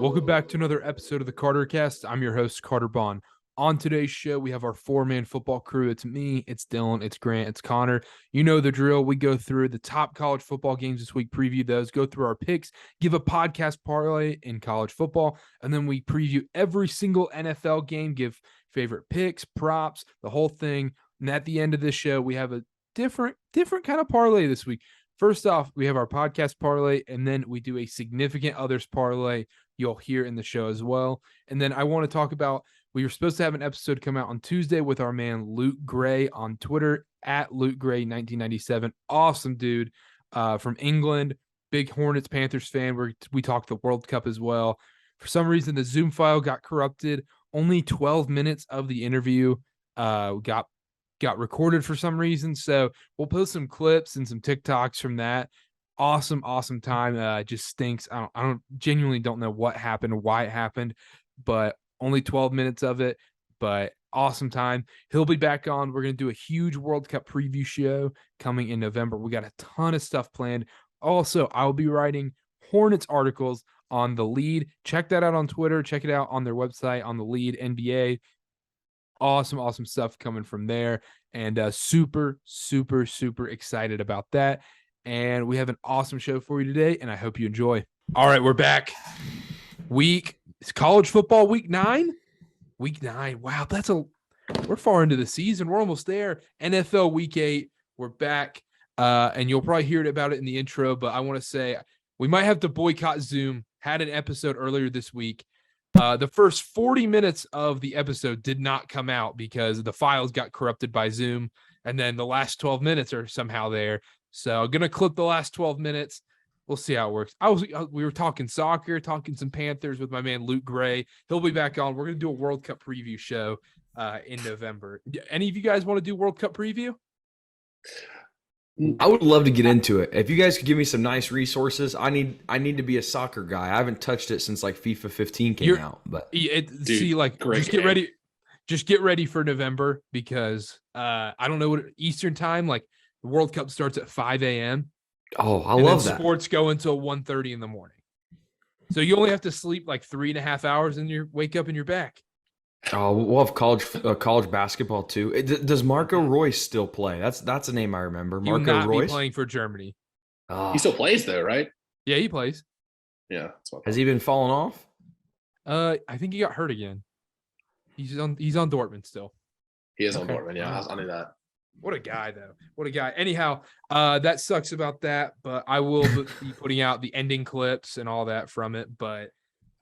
Welcome back to another episode of the Carter Cast. I'm your host, Carter Bond. On today's show, we have our four-man football crew. It's me, it's Dylan, it's Grant, it's Connor. You know the drill. We go through the top college football games this week, preview those, go through our picks, give a podcast parlay in college football, and then we preview every single NFL game, give favorite picks, props, the whole thing. And at the end of this show, we have a different kind of parlay this week. First off, we have our podcast parlay, and then we do a significant others parlay you'll hear in the show as well. And then I want to talk about, we were supposed to have an episode come out on Tuesday with our man Luke Gray on Twitter, at Luke Gray 1997. Awesome dude from England, big Hornets Panthers fan. We talked the World Cup as well. For some reason, the Zoom file got corrupted. Only 12 minutes of the interview got recorded for some reason. So we'll post some clips and some TikToks from that. Awesome time. Just stinks. I genuinely don't know what happened or why it happened, but only 12 minutes of it, but awesome time. He'll be back on. We're going to do a huge World Cup preview show coming in November. We got a ton of stuff planned. Also, I'll be writing Hornets articles on The Lead. Check that out on Twitter. Check it out on their website, on The Lead NBA. Awesome stuff coming from there. And super excited about that. And we have an awesome show for you today, and I hope you enjoy. All right, we're back. It's college football week 9? Week 9. Wow, we're far into the season. We're almost there. NFL week 8. We're back. And you'll probably hear about it in the intro, but I want to say we might have to boycott Zoom. Had an episode earlier this week. The first 40 minutes of the episode did not come out because the files got corrupted by Zoom. And then the last 12 minutes are somehow there. So I'm going to clip the last 12 minutes. We'll see how it works. We were talking soccer, talking some Panthers with my man Luke Gray. He'll be back on. We're going to do a World Cup preview show in November. Any of you guys want to do World Cup preview? I would love to get into it. If you guys could give me some nice resources, I need to be a soccer guy. I haven't touched it since like FIFA 15 came out. But just get ready for November because I don't know what Eastern time, like the World Cup starts at 5 a.m. Oh, I love that. Sports go until 1:30 in the morning. So you only have to sleep like 3.5 hours and you wake up and you're back. Oh, we'll have college basketball too. Does Marco Royce still play? That's a name I remember. He will not be playing for Germany. He still plays though, right? Yeah, he plays. Yeah. Has he been falling off? I think he got hurt again. He's on Dortmund still. He is on Dortmund. Yeah, I knew that. What a guy, though. What a guy. Anyhow, that sucks about that, but I will be putting out the ending clips and all that from it. But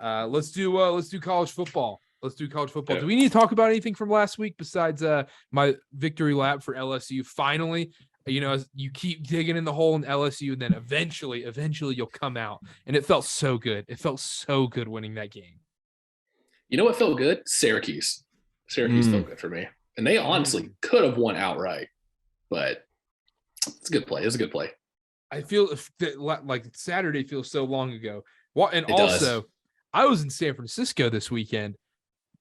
let's do college football. Let's do college football. Do we need to talk about anything from last week besides my victory lap for LSU? Finally, you keep digging in the hole in LSU, and then eventually you'll come out. And it felt so good. It felt so good winning that game. You know what felt good? Syracuse. Syracuse felt good for me. And they honestly could have won outright. But it's a good play. It was a good play. I feel like Saturday feels so long ago. And also, I was in San Francisco this weekend.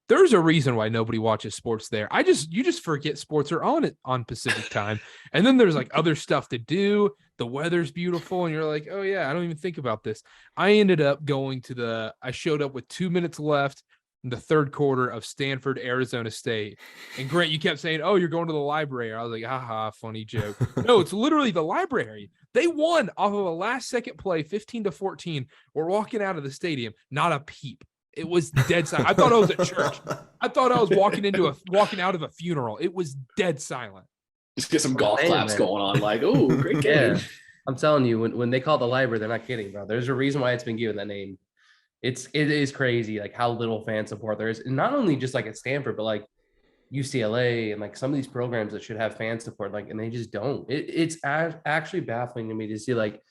There's a reason why nobody watches sports there. You just forget sports are on Pacific time. And then there's like other stuff to do. The weather's beautiful. And you're like, oh yeah, I don't even think about this. I ended up I showed up with 2 minutes left in the third quarter of Stanford, Arizona State. And Grant, you kept saying, oh, you're going to the library. I was like, haha, funny joke. No, it's literally the library. They won off of a last second play, 15-14. We're walking out of the stadium, not a peep. It was dead silent. I thought I was at church. I thought I was walking out of a funeral. It was dead silent. Just get some golf claps going on. Like, oh, great game. Yeah. I'm telling you, when they call it the library, they're not kidding, bro. There's a reason why it's been given that name. It is crazy, like how little fan support there is, and not only just like at Stanford, but like UCLA and like some of these programs that should have fan support, like, and they just don't. It's actually baffling to me to see like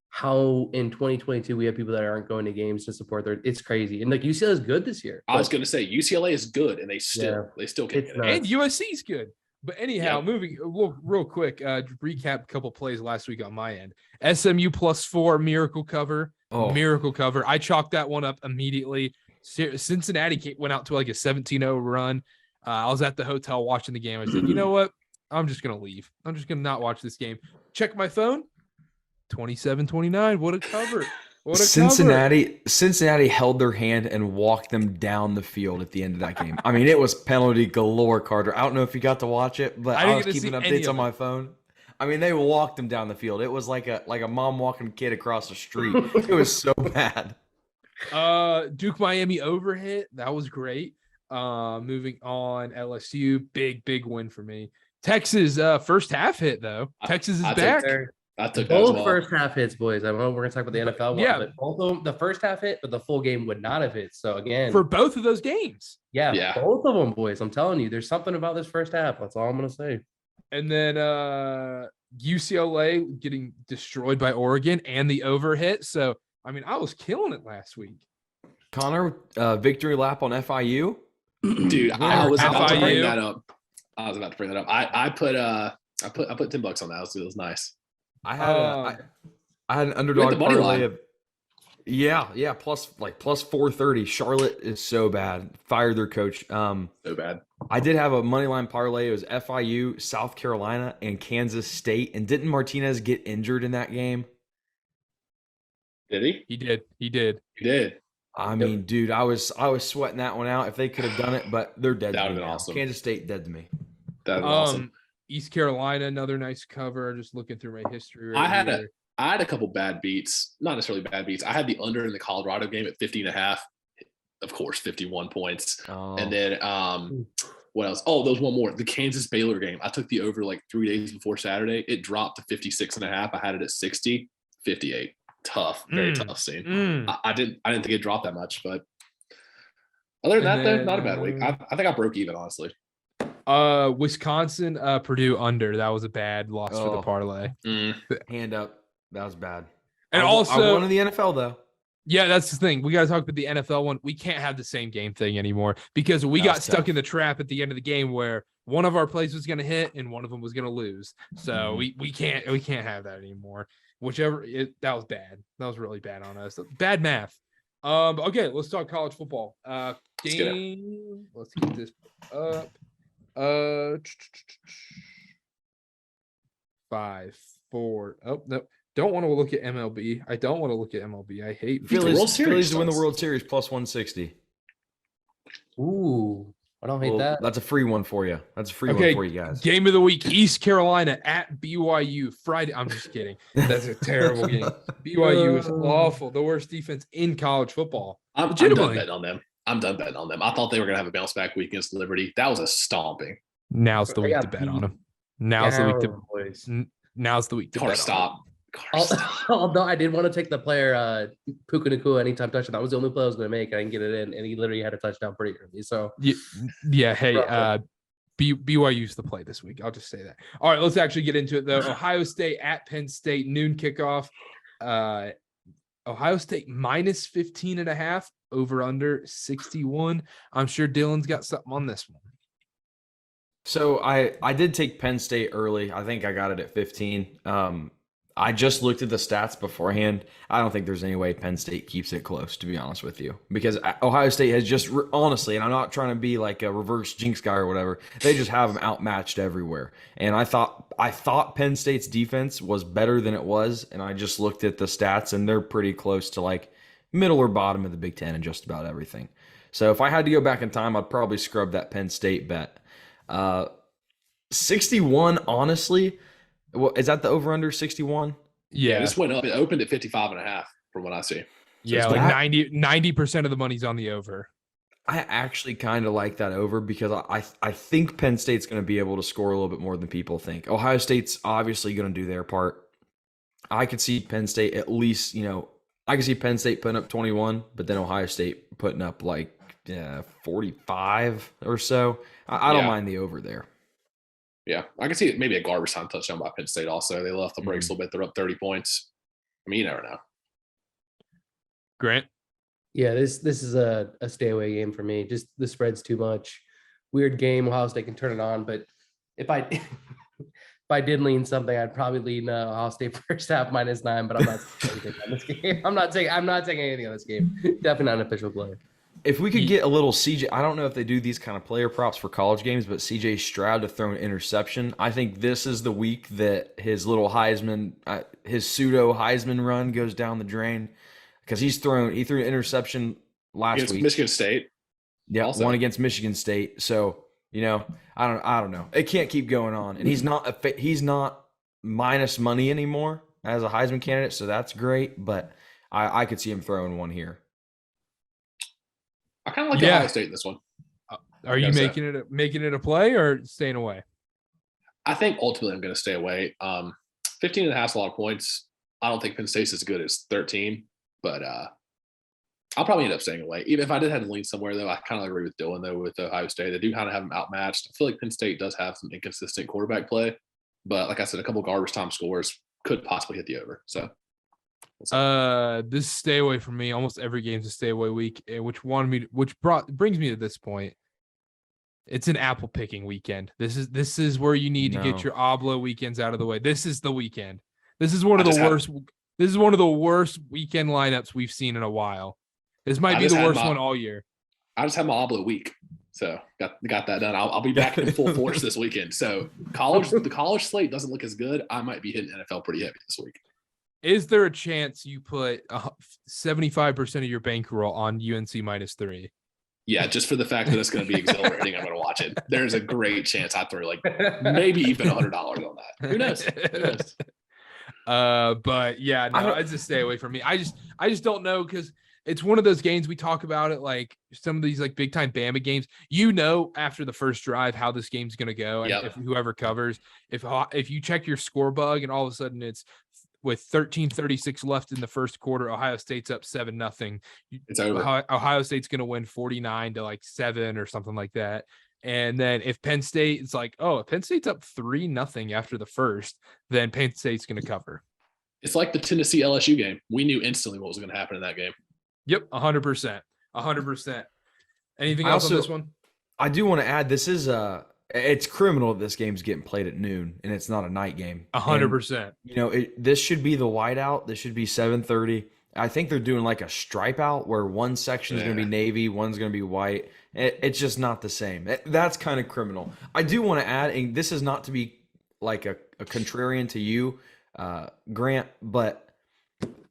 how in 2022 we have people that aren't going to games to support it's crazy. And like UCLA is good this year. I was going to say UCLA is good, and they still can't get it. And USC is good. But anyhow, moving real quick, recap a couple plays last week on my end. SMU +4 miracle cover. Miracle cover. I chalked that one up immediately. Cincinnati went out to like a 17-0 run. I was at the hotel watching the game. I said, you know what? I'm just going to leave. I'm just going to not watch this game. Check my phone. 27-29. What a cover. What a cover. Cincinnati held their hand and walked them down the field at the end of that game. I mean, it was penalty galore, Carter. I don't know if you got to watch it, but I was keeping updates on my phone. I mean, they walked them down the field. It was like a mom walking a kid across the street. It was so bad. Duke Miami overhit. That was great. Moving on, LSU, big win for me. Texas first half hit though. Texas is back. I took both first half hits, boys. I know we're gonna talk about the NFL one, yeah, but both of them, the first half hit, but the full game would not have hit. So again, for both of those games, yeah, both of them, boys. I'm telling you, there's something about this first half. That's all I'm gonna say. And then UCLA getting destroyed by Oregon and the overhit. So I mean, I was killing it last week. Connor, victory lap on FIU. Dude, I was about to bring that up. I I put $10 on that. It was nice. I had an underdog parlay of plus 430. Charlotte is so bad. Fired their coach. So bad. I did have a money line parlay. It was FIU, South Carolina, and Kansas State. And didn't Martinez get injured in that game? Did he? He did. I mean, dude, I was sweating that one out if they could have done it, but they're dead. That would to have me been now. awesome. Kansas State dead to me. That was awesome. East Carolina, another nice cover. Just looking through my history. I had a couple bad beats, not necessarily bad beats. I had the under in the Colorado game at 50.5. Of course, 51 points. Oh. And then what else? Oh, there was one more. The Kansas Baylor game. I took the over like 3 days before Saturday. It dropped to 56.5. I had it at 60, 58. Tough, very tough scene. I didn't think it dropped that much, but other than that, though, not a bad week. I think I broke even, honestly. Wisconsin, Purdue under. That was a bad loss for the parlay. Hand up. That was bad. And I won in the NFL though. Yeah, that's the thing. We got to talk about the NFL one. We can't have the same game thing anymore because we got stuck in the trap at the end of the game where one of our plays was going to hit and one of them was going to lose. So we can't have that anymore. That was bad. That was really bad on us. Bad math. Okay, let's talk college football. Game. Let's get this up. 5, 4. Oh no. Don't want to look at MLB. I don't want to look at MLB. I hate Phillies to win the World Series plus 160. Ooh, I don't hate that. That's a free one for you. That's a free one for you guys. Game of the week: East Carolina at BYU Friday. I'm just kidding. That's a terrible game. BYU is awful. The worst defense in college football. I'm done betting on them. I thought they were going to have a bounce back week against Liberty. That was a stomping. Now's the week to bet on them. Now's the week to bet stop. Although I did want to take the player Puka Nacua anytime touchdown. That was the only play I was going to make. I didn't get it in, and he literally had a touchdown pretty early. So hey, BYU's the play this week. I'll just say that. All right, let's actually get into it though. Ohio State at Penn State, noon kickoff. Ohio State minus 15.5, over under 61. I'm sure Dylan's got something on this one. So I did take Penn State early. I think I got it at 15. I just looked at the stats beforehand. I don't think there's any way Penn State keeps it close, to be honest with you, because Ohio State has just honestly, and I'm not trying to be like a reverse jinx guy or whatever. They just have them outmatched everywhere. And I thought Penn State's defense was better than it was, and I just looked at the stats, and they're pretty close to like middle or bottom of the Big Ten in just about everything. So if I had to go back in time, I'd probably scrub that Penn State bet. 61, honestly. Well, is that the over-under 61? Yeah. This went up. It opened at 55.5 from what I see. So yeah, like 90% of the money's on the over. I actually kind of like that over because I think Penn State's going to be able to score a little bit more than people think. Ohio State's obviously going to do their part. I could see Penn State at least, I could see Penn State putting up 21, but then Ohio State putting up like 45 or so. I don't mind the over there. Yeah, I can see it, maybe a garbage time touchdown by Penn State also. They left the brakes a little bit. They're up 30 points. I mean, you never know. Grant? Yeah, this is a stay away game for me. Just the spread's too much. Weird game. Ohio State can turn it on, but if I did lean something, I'd probably lean Ohio State first half -9. But I'm not taking anything on this game. I'm not taking anything on this game. Definitely not an official play. If we could get a little CJ, I don't know if they do these kind of player props for college games, but CJ Stroud to throw an interception. I think this is the week that his little Heisman, his pseudo Heisman run goes down the drain. because he threw an interception last Against week. Michigan State. Yeah, Also. one against Michigan State. So, I don't know. It can't keep going on. And he's not minus money anymore as a Heisman candidate, so that's great, but I could see him throwing one here. I kind of like Ohio State in this one. Are you making it a play or staying away? I think ultimately I'm going to stay away. 15 and a half is a lot of points. I don't think Penn State's as good as 13, but I'll probably end up staying away. Even if I did have to lean somewhere, though, I kind of agree with Dylan, though, with Ohio State. They do kind of have them outmatched. I feel like Penn State does have some inconsistent quarterback play, but like I said, a couple of garbage time scores could possibly hit the over. So, this stay away from me. Almost every game's a stay away week, which brings me to this point. It's an apple picking weekend. This is where you need to get your Oblo weekends out of the way. This is the weekend. This is one of the worst. This is one of the worst weekend lineups we've seen in a while. This might be the worst one all year. I just had my Oblo week, so got that done. I'll be back in full force this weekend. So the college slate doesn't look as good. I might be hitting NFL pretty heavy this week. Is there a chance you put 75% of your bankroll on UNC -3? Yeah, just for the fact that it's going to be exhilarating, I'm going to watch it. There's a great chance I throw like maybe even $100 on that. Who knows? But yeah, no, I'd just stay away from me. I just don't know, because it's one of those games we talk about it like some of these like big time Bama games. After the first drive how this game's going to go, and if whoever covers, if you check your score bug and all of a sudden it's with 13:36 left in the first quarter, Ohio State's up 7-0. It's over. Ohio State's going to win 49-7 or something like that. And then if Penn State, it's like, if Penn State's up 3-0 after the first, then Penn State's going to cover. It's like the Tennessee LSU game. We knew instantly what was going to happen in that game. Yep, 100%. 100%. Anything else on this one? I do want to add, this is it's criminal that this game's getting played at noon and it's not a night game. 100%. This should be the whiteout. This should be 7:30. I think they're doing like a stripe out where one section is going to be navy, one's going to be white. It's just not the same. That's kind of criminal. I do want to add, and this is not to be like a contrarian to you, Grant, but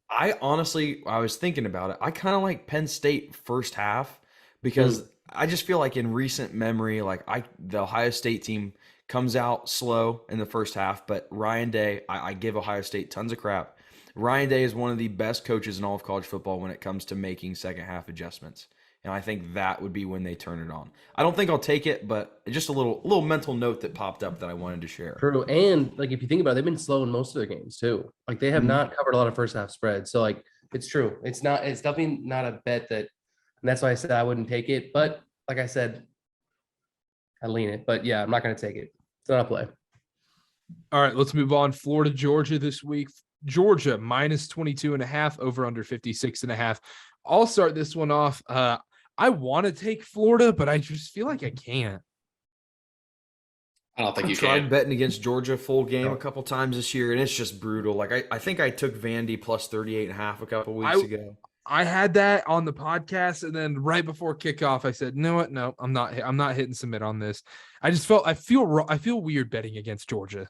I was thinking about it. I kind of like Penn State first half because I just feel like in recent memory, the Ohio State team comes out slow in the first half, but Ryan Day, I give Ohio State tons of crap. Ryan Day is one of the best coaches in all of college football when it comes to making second half adjustments. And I think that would be when they turn it on. I don't think I'll take it, but just a little mental note that popped up that I wanted to share. True. And if you think about it, they've been slow in most of their games too. They have not covered a lot of first half spreads. So it's true. It's definitely not a bet and that's why I said I wouldn't take it. But like I said, I lean it. But yeah, I'm not going to take it. It's not a play. All right, let's move on. Florida, Georgia this week. Georgia -22.5, over under 56.5. I'll start this one off. I want to take Florida, but I just feel like I can't. I don't think you tried can. Betting against Georgia full game a couple times this year, and it's just brutal. I think I took Vandy plus 38.5 a couple weeks ago. I had that on the podcast, and then right before kickoff, I said, "You know what? No, I'm not hitting submit on this." I feel weird betting against Georgia.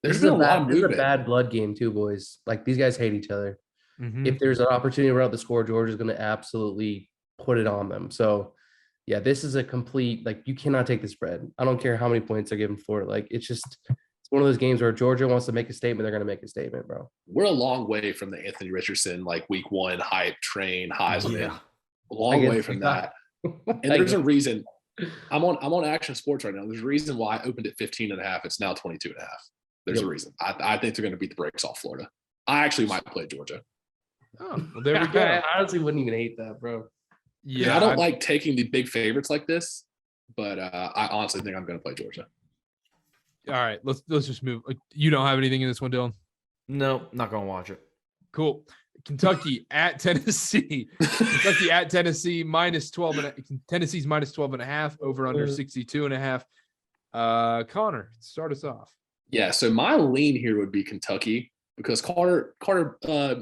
There's been a lot of movement. This is a bad blood game too, boys. These guys hate each other. Mm-hmm. If there's an opportunity around the score, Georgia's going to absolutely put it on them. So, yeah, this is a complete you cannot take the spread. I don't care how many points they're given for it. It's one of those games where Georgia wants to make a statement. They're going to make a statement, bro. We're a long way from the Anthony Richardson week one hype train Heisman. Yeah. A long way from that. And there's a reason. I'm on Action Sports right now. There's a reason why I opened at 15.5. It's now 22.5. There's a reason. I think they're going to beat the brakes off Florida. I actually might play Georgia. Oh, well, there we go. I honestly wouldn't even hate that, bro. Yeah, I don't like taking the big favorites like this, but I honestly think I'm going to play Georgia. All right, let's just move. You don't have anything in this one, Dylan? No, not going to watch it. Cool. Kentucky at Tennessee. Kentucky at Tennessee -12. Tennessee's -12.5, over under 62.5. Connor, start us off. Yeah, so my lean here would be Kentucky because Carter,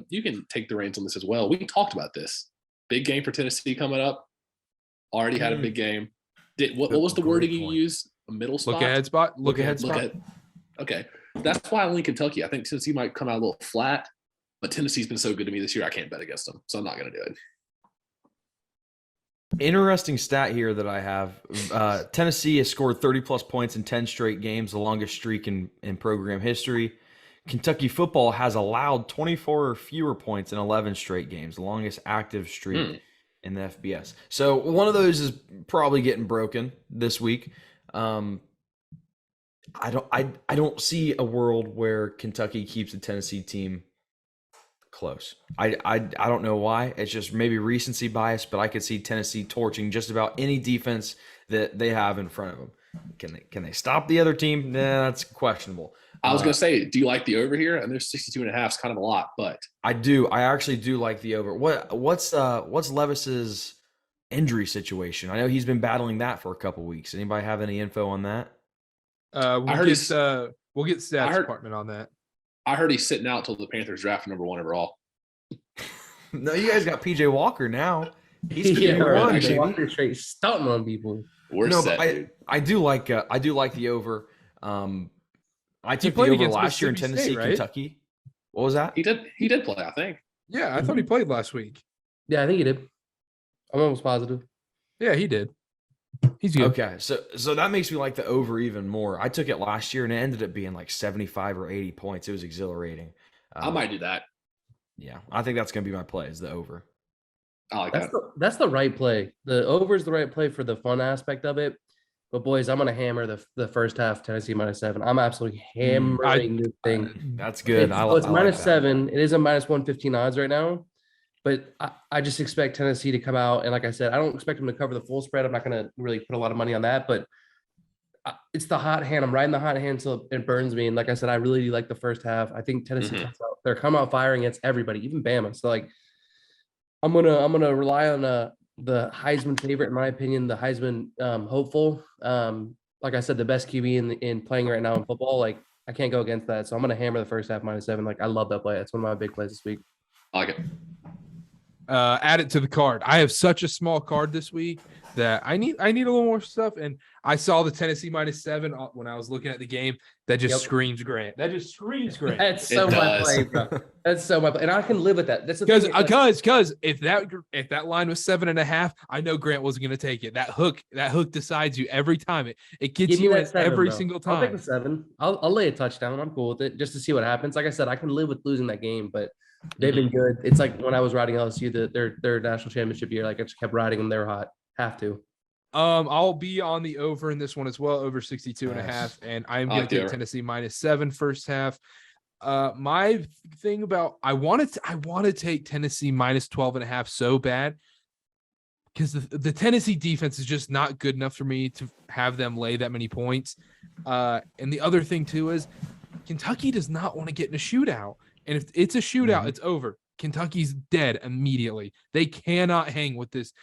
you can take the reins on this as well. We talked about this. Big game for Tennessee coming up. Already had a big game. What was the wording you used? A middle spot? Look ahead spot. Look ahead spot. Okay. That's why I lean Kentucky. I think Tennessee might come out a little flat. But Tennessee's been so good to me this year, I can't bet against them, so I'm not going to do it. Interesting stat here that I have. Tennessee has scored 30-plus points in 10 straight games, the longest streak in program history. Kentucky football has allowed 24 or fewer points in 11 straight games, the longest active streak in the FBS. So one of those is probably getting broken this week. I don't see a world where Kentucky keeps a Tennessee team close. I don't know why. It's just maybe recency bias, but I could see Tennessee torching just about any defense that they have in front of them. Can they stop the other team? Nah, that's questionable. I was going to say, do you like the over here? And there's 62.5 is kind of a lot, but I do. I actually do like the over. What's Levis's injury situation? I know he's been battling that for a couple weeks. Anybody have any info on that? We'll get stats department on that. I heard he's sitting out till the Panthers draft number 1 overall. No, you guys got PJ Walker now. He's one, baby. Walker straight stunting on people. We're set, dude. I do like the over. I took the over last year in Tennessee, State, right? Kentucky. What was that? He did play, I think. Yeah, I thought he played last week. Yeah, I think he did. I'm almost positive. Yeah, he did. He's good. Okay, so that makes me like the over even more. I took it last year and it ended up being like 75 or 80 points. It was exhilarating. I might do that. Yeah, I think that's going to be my play is the over. I like that. That's the right play. The over is the right play for the fun aspect of it. But boys, I'm going to hammer the first half Tennessee -7. I'm absolutely hammering this thing. That's good. It's -7. It is a -115 odds right now. But I just expect Tennessee to come out. And like I said, I don't expect them to cover the full spread. I'm not going to really put a lot of money on that. But it's the hot hand. I'm riding the hot hand until it burns me. And like I said, I really like the first half. I think Tennessee comes out. They're coming out firing against everybody, even Bama. So like, I'm gonna rely on the Heisman favorite, in my opinion, the Heisman hopeful. Like I said, the best QB in playing right now in football. Like I can't go against that. So I'm gonna hammer the first half -7. Like I love that play. That's one of my big plays this week. I like it. Add it to the card. I have such a small card this week that I need a little more stuff. And I saw the Tennessee -7 when I was looking at the game. That just screams Grant. That just screams Grant. That's so my play, bro. That's so my play. And I can live with that. That's the because if that line was 7.5, I know Grant wasn't going to take it. That hook decides you every time. It gets you at 7, every single time. I'll take the 7. I'll lay a touchdown. I'm cool with it just to see what happens. Like I said, I can live with losing that game, but they've been good. It's like when I was riding LSU, their national championship year. Like I just kept riding them. They were hot. Have to. I'll be on the over in this one as well, over 62.5, and I'm going to take Tennessee -7 first half. My thing about I want to take Tennessee -12.5 so bad because the Tennessee defense is just not good enough for me to have them lay that many points. And the other thing too is Kentucky does not want to get in a shootout, and if it's a shootout, it's over. Kentucky's dead immediately. They cannot hang with this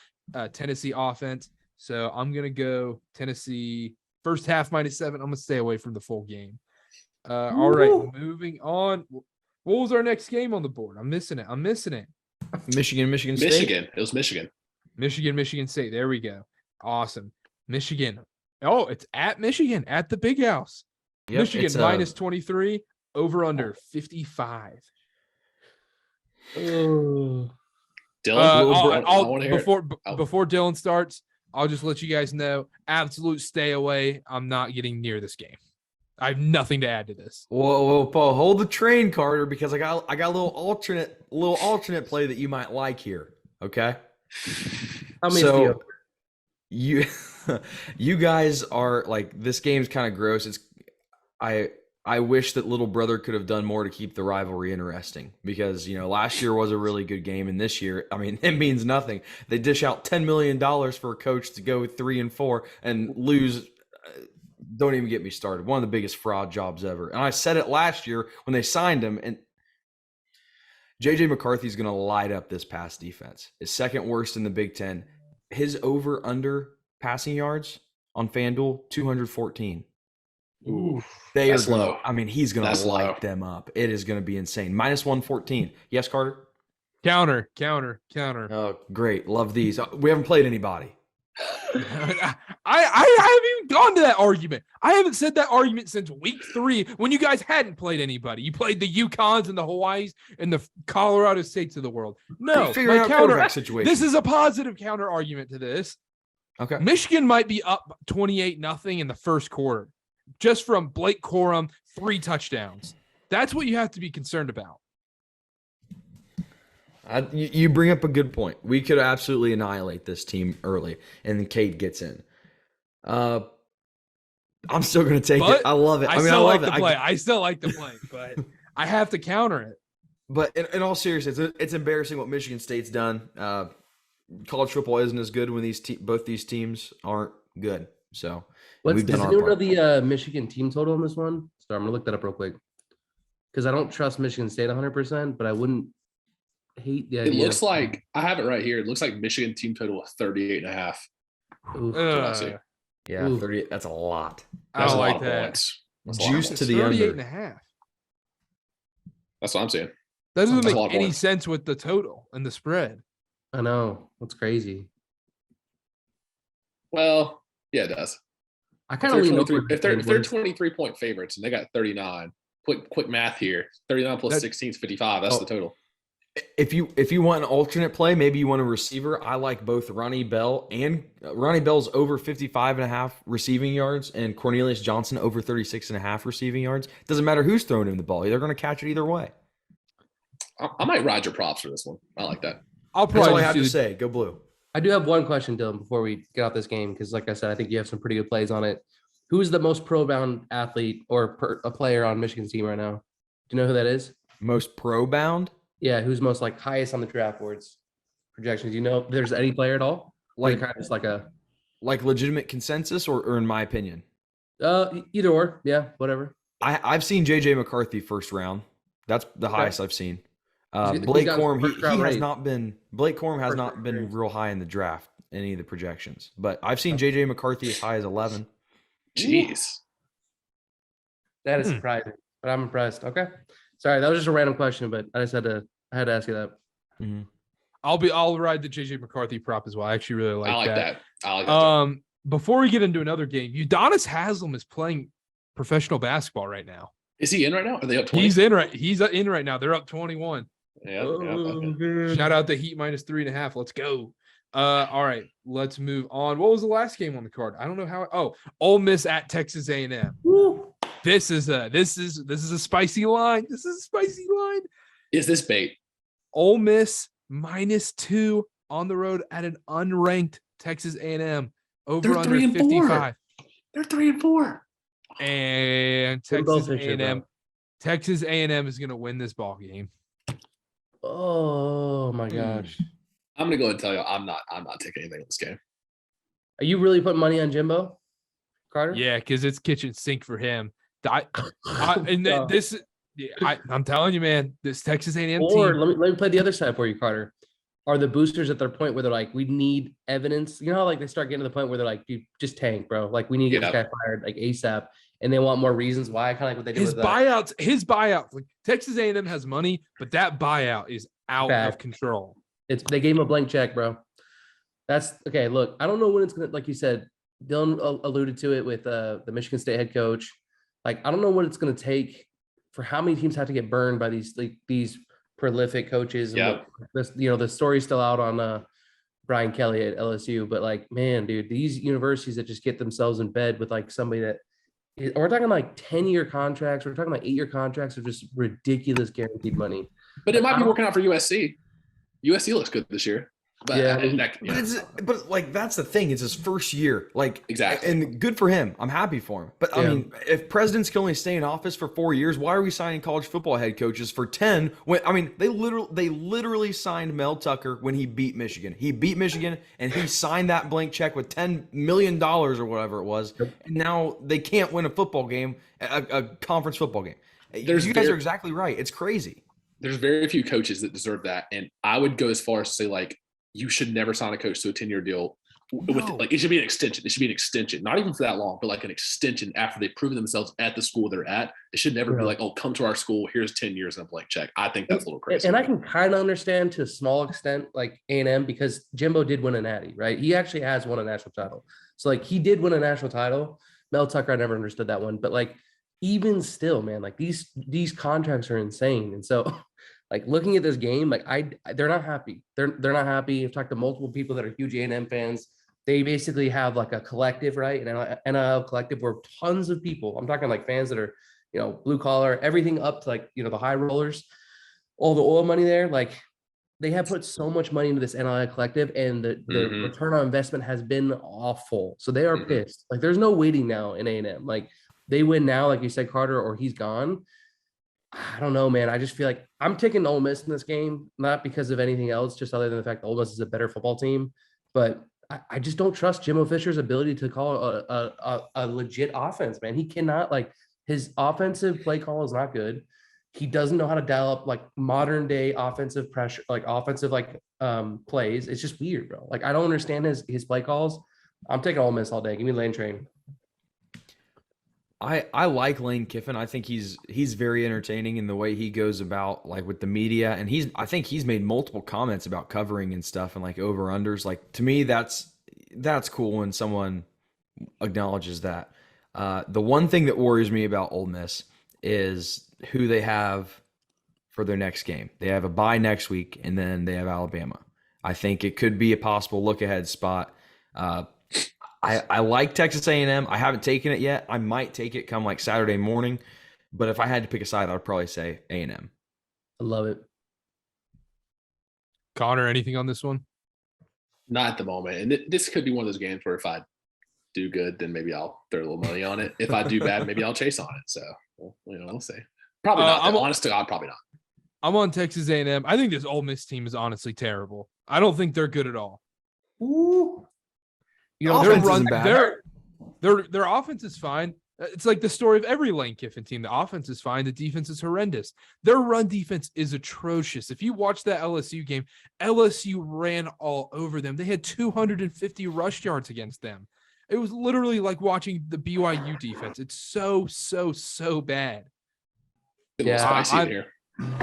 Tennessee offense. So I'm going to go Tennessee first half -7. I'm going to stay away from the full game. All right, moving on. What was our next game on the board? I'm missing it. Michigan State. It was Michigan. Michigan State. There we go. Awesome. Michigan. Oh, it's at Michigan at the Big House. Yep, Michigan -23, over under 55. Dylan, before Dylan starts, I'll just let you guys know, absolute stay away. I'm not getting near this game. I have nothing to add to this. Whoa, Paul, hold the train, Carter, because I got a little alternate play that you might like here. Okay. So you guys are like, this game's kind of gross. I wish that little brother could have done more to keep the rivalry interesting because, last year was a really good game. And this year, I mean, it means nothing. They dish out $10 million for a coach to go 3-4 and lose. Don't even get me started. One of the biggest fraud jobs ever. And I said it last year when they signed him, and JJ McCarthy's going to light up this pass defense. It's second worst in the Big Ten. His over under passing yards on FanDuel, 214. Ooh, they are low. I mean, he's going to light them up. It is going to be insane. -114. Yes, Carter? Counter. Oh, great. Love these. We haven't played anybody. I haven't even gone to that argument. I haven't said that argument since week 3 when you guys hadn't played anybody. You played the UConns and the Hawaiis and the Colorado States of the world. No, Figuring my out counter. quarterback situation. This is a positive counter argument to this. Okay. Michigan might be up 28-0 in the first quarter, just from Blake Corum 3 touchdowns. That's what you have to be concerned about. You bring up a good point. We could absolutely annihilate this team early, and then Cade gets in. I'm still going to take it. I love it. I still love like it. the play. I still like the play, but I have to counter it. But in all seriousness, it's embarrassing what Michigan State's done. College football isn't as good when both these teams aren't good. So does anyone know the Michigan team total on this one? So I'm going to look that up real quick because I don't trust Michigan State 100%, but I wouldn't hate the idea. It looks like I have it right here. It looks like Michigan team total of 38.5. Yeah, 38. That's a lot. I don't like that. Juice to the under. 38.5. That's what I'm saying. That doesn't make any sense with the total and the spread. I know. That's crazy. Well, yeah, it does. I kind of if they're 23-point favorites and they got 39. Quick math here. 39 plus 16 is 55. That's the total. If you want an alternate play, maybe you want a receiver. I like both Ronnie Bell and Ronnie Bell's over 55.5 receiving yards and Cornelius Johnson over 36.5 receiving yards. Doesn't matter who's throwing him the ball. They're going to catch it either way. I might ride your props for this one. I like that. That's all I have to say. Go Blue. I do have one question, Dylan, before we get off this game, because like I said, I think you have some pretty good plays on it. Who's the most pro-bound athlete or a player on Michigan's team right now? Do you know who that is? Most pro-bound? Yeah, who's most highest on the draft boards projections? Do you know if there's any player at all? Like kind of just like legitimate consensus or in my opinion? Either or. Yeah, whatever. I've seen JJ McCarthy first round. That's the highest I've seen. Blake Corum, Blake Corum has not been real high in the draft, any of the projections. But I've seen JJ McCarthy as high as 11. Jeez. That is surprising, but I'm impressed. Okay. Sorry, that was just a random question, but I had to ask you that. Mm-hmm. I'll ride the JJ McCarthy prop as well. I actually really like that. I like that. Before we get into another game, Udonis Haslem is playing professional basketball right now. Is he in right now? Are they up 20? He's in right now. They're up 21. Yeah. Okay. Shout out the Heat minus 3.5. Let's go. All right, let's move on. What was the last game on the card? I don't know how. Ole Miss at Texas A&M. Woo. This is a spicy line. This is a spicy line. Is this bait? Ole Miss -2 on the road at an unranked Texas A&M. Over under 55. They're 3-4. And Texas A&M is going to win this ball game. Oh my gosh. I'm going to go ahead and tell you I'm not taking anything in this game. Are you really putting money on Jimbo Carter? Yeah, because it's kitchen sink for him. I'm telling you, man, this Texas A&M team. Or let me play the other side for you, Carter. Are the boosters at their point where they're like, we need evidence? You know how they start getting to the point where they're like, dude, just tank, bro. Like we need to get this guy fired ASAP, and they want more reasons why. Kind of like what they do his with buyouts. His buyout. Like Texas A&M has money, but that buyout is out of control. They gave him a blank check, bro. That's okay. Look, I don't know when it's gonna. Like you said, Dylan alluded to it with the Michigan State head coach. Like I don't know what it's gonna take for how many teams have to get burned by these prolific coaches. Yeah. The story's still out on Brian Kelly at LSU, but man, dude, these universities that just get themselves in bed with somebody that we're talking 10-year contracts, we're talking 8-year contracts are just ridiculous guaranteed money. But it might be working out for USC. USC looks good this year. But but that's the thing. It's his first year. Exactly. And good for him. I'm happy for him. But I mean, if presidents can only stay in office for 4 years, why are we signing college football head coaches for 10? They literally signed Mel Tucker when he beat Michigan. He beat Michigan and he signed that blank check with $10 million or whatever it was. And now they can't win a football game, a conference football game. You guys are exactly right. It's crazy. There's very few coaches that deserve that. And I would go as far as to say you should never sign a coach to a 10-year deal No. Like, it should be an extension. It should be an extension, not even for that long, but like an extension after they've proven themselves at the school they're at. It should never be like, oh, come to our school. Here's 10 years and a blank check. I think that's a little crazy. And I can kind of understand to a small extent, like A&M, because Jimbo did win a natty, right? He actually has won a national title. So like he did win a national title. Mel Tucker, I never understood that one, but like even still, man, like these contracts are insane. And so like looking at this game, like they're not happy. They're not happy. I've talked to multiple people that are huge A&M fans. They basically have like a collective, right? An NIL collective where tons of people, I'm talking like fans that are, blue collar, everything up to like, the high rollers, all the oil money there. Like they have put so much money into this NIL collective, and the return on investment has been awful. So they are pissed. Like there's no waiting now in A&M. Like they win now, like you said, Carter, or he's gone. I don't know, man. I just feel like I'm taking Ole Miss in this game, not because of anything else, just other than the fact that Ole Miss is a better football team. But I just don't trust Jimbo Fisher's ability to call a legit offense, man. He cannot, like, his offensive play call is not good. He doesn't know how to dial up like modern day offensive pressure, like offensive plays. It's just weird, bro. Like I don't understand his play calls. I'm taking Ole Miss all day. Give me Lane Train. I like Lane Kiffin. I think he's very entertaining in the way he goes about like with the media, and I think he's made multiple comments about covering and stuff and like over unders. Like to me, that's cool when someone acknowledges that. The one thing that worries me about Ole Miss is who they have for their next game. They have a bye next week, and then they have Alabama. I think it could be a possible look ahead spot. I like Texas A&M. I haven't taken it yet. I might take it come like Saturday morning, but if I had to pick a side, I would probably say A&M. I love it. Connor, anything on this one? Not at the moment. And this could be one of those games where if I do good, then maybe I'll throw a little money on it. If I do bad, maybe I'll chase on it. So, we'll see. Probably not. Honest to God, probably not. I'm on Texas A&M. I think this Ole Miss team is honestly terrible. I don't think they're good at all. Ooh. Their offense is fine. It's like the story of every Lane Kiffin team. The offense is fine. The defense is horrendous. Their run defense is atrocious. If you watch that LSU game, LSU ran all over them. They had 250 rush yards against them. It was literally like watching the BYU defense. It's so bad. Yeah, spicy here.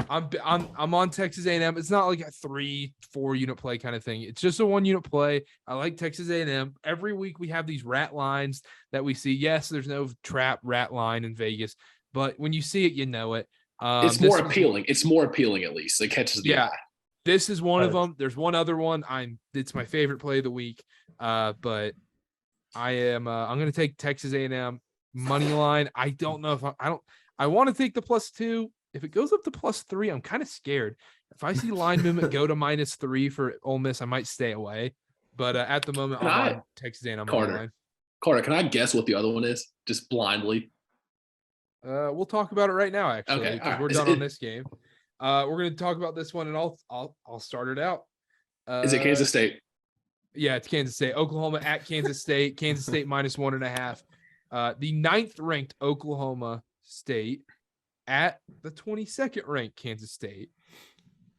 I'm on Texas A&M. It's not like a 3-4 unit play kind of thing. It's just a 1 unit play. I like Texas A&M. Every week we have these rat lines that we see. Yes, there's no trap rat line in Vegas, but when you see it, you know it. It's more appealing. It's more appeling at least. It catches the eye. This is one of them. There's one other one. It's my favorite play of the week. But I'm going to take Texas A&M money line. I don't know if I want to take the +2. If it goes up to +3, I'm kind of scared. If I see line movement go to -3 for Ole Miss, I might stay away. But at the moment, I'm on Texas A&M. Carter, can I guess what the other one is? Just blindly. We'll talk about it right now, actually, okay, because we're done on this game. We're going to talk about this one, and I'll start it out. Is it Kansas State? Yeah, it's Kansas State. Oklahoma at Kansas State. Kansas State -1.5. The 9th ranked Oklahoma State at the 22nd ranked Kansas State.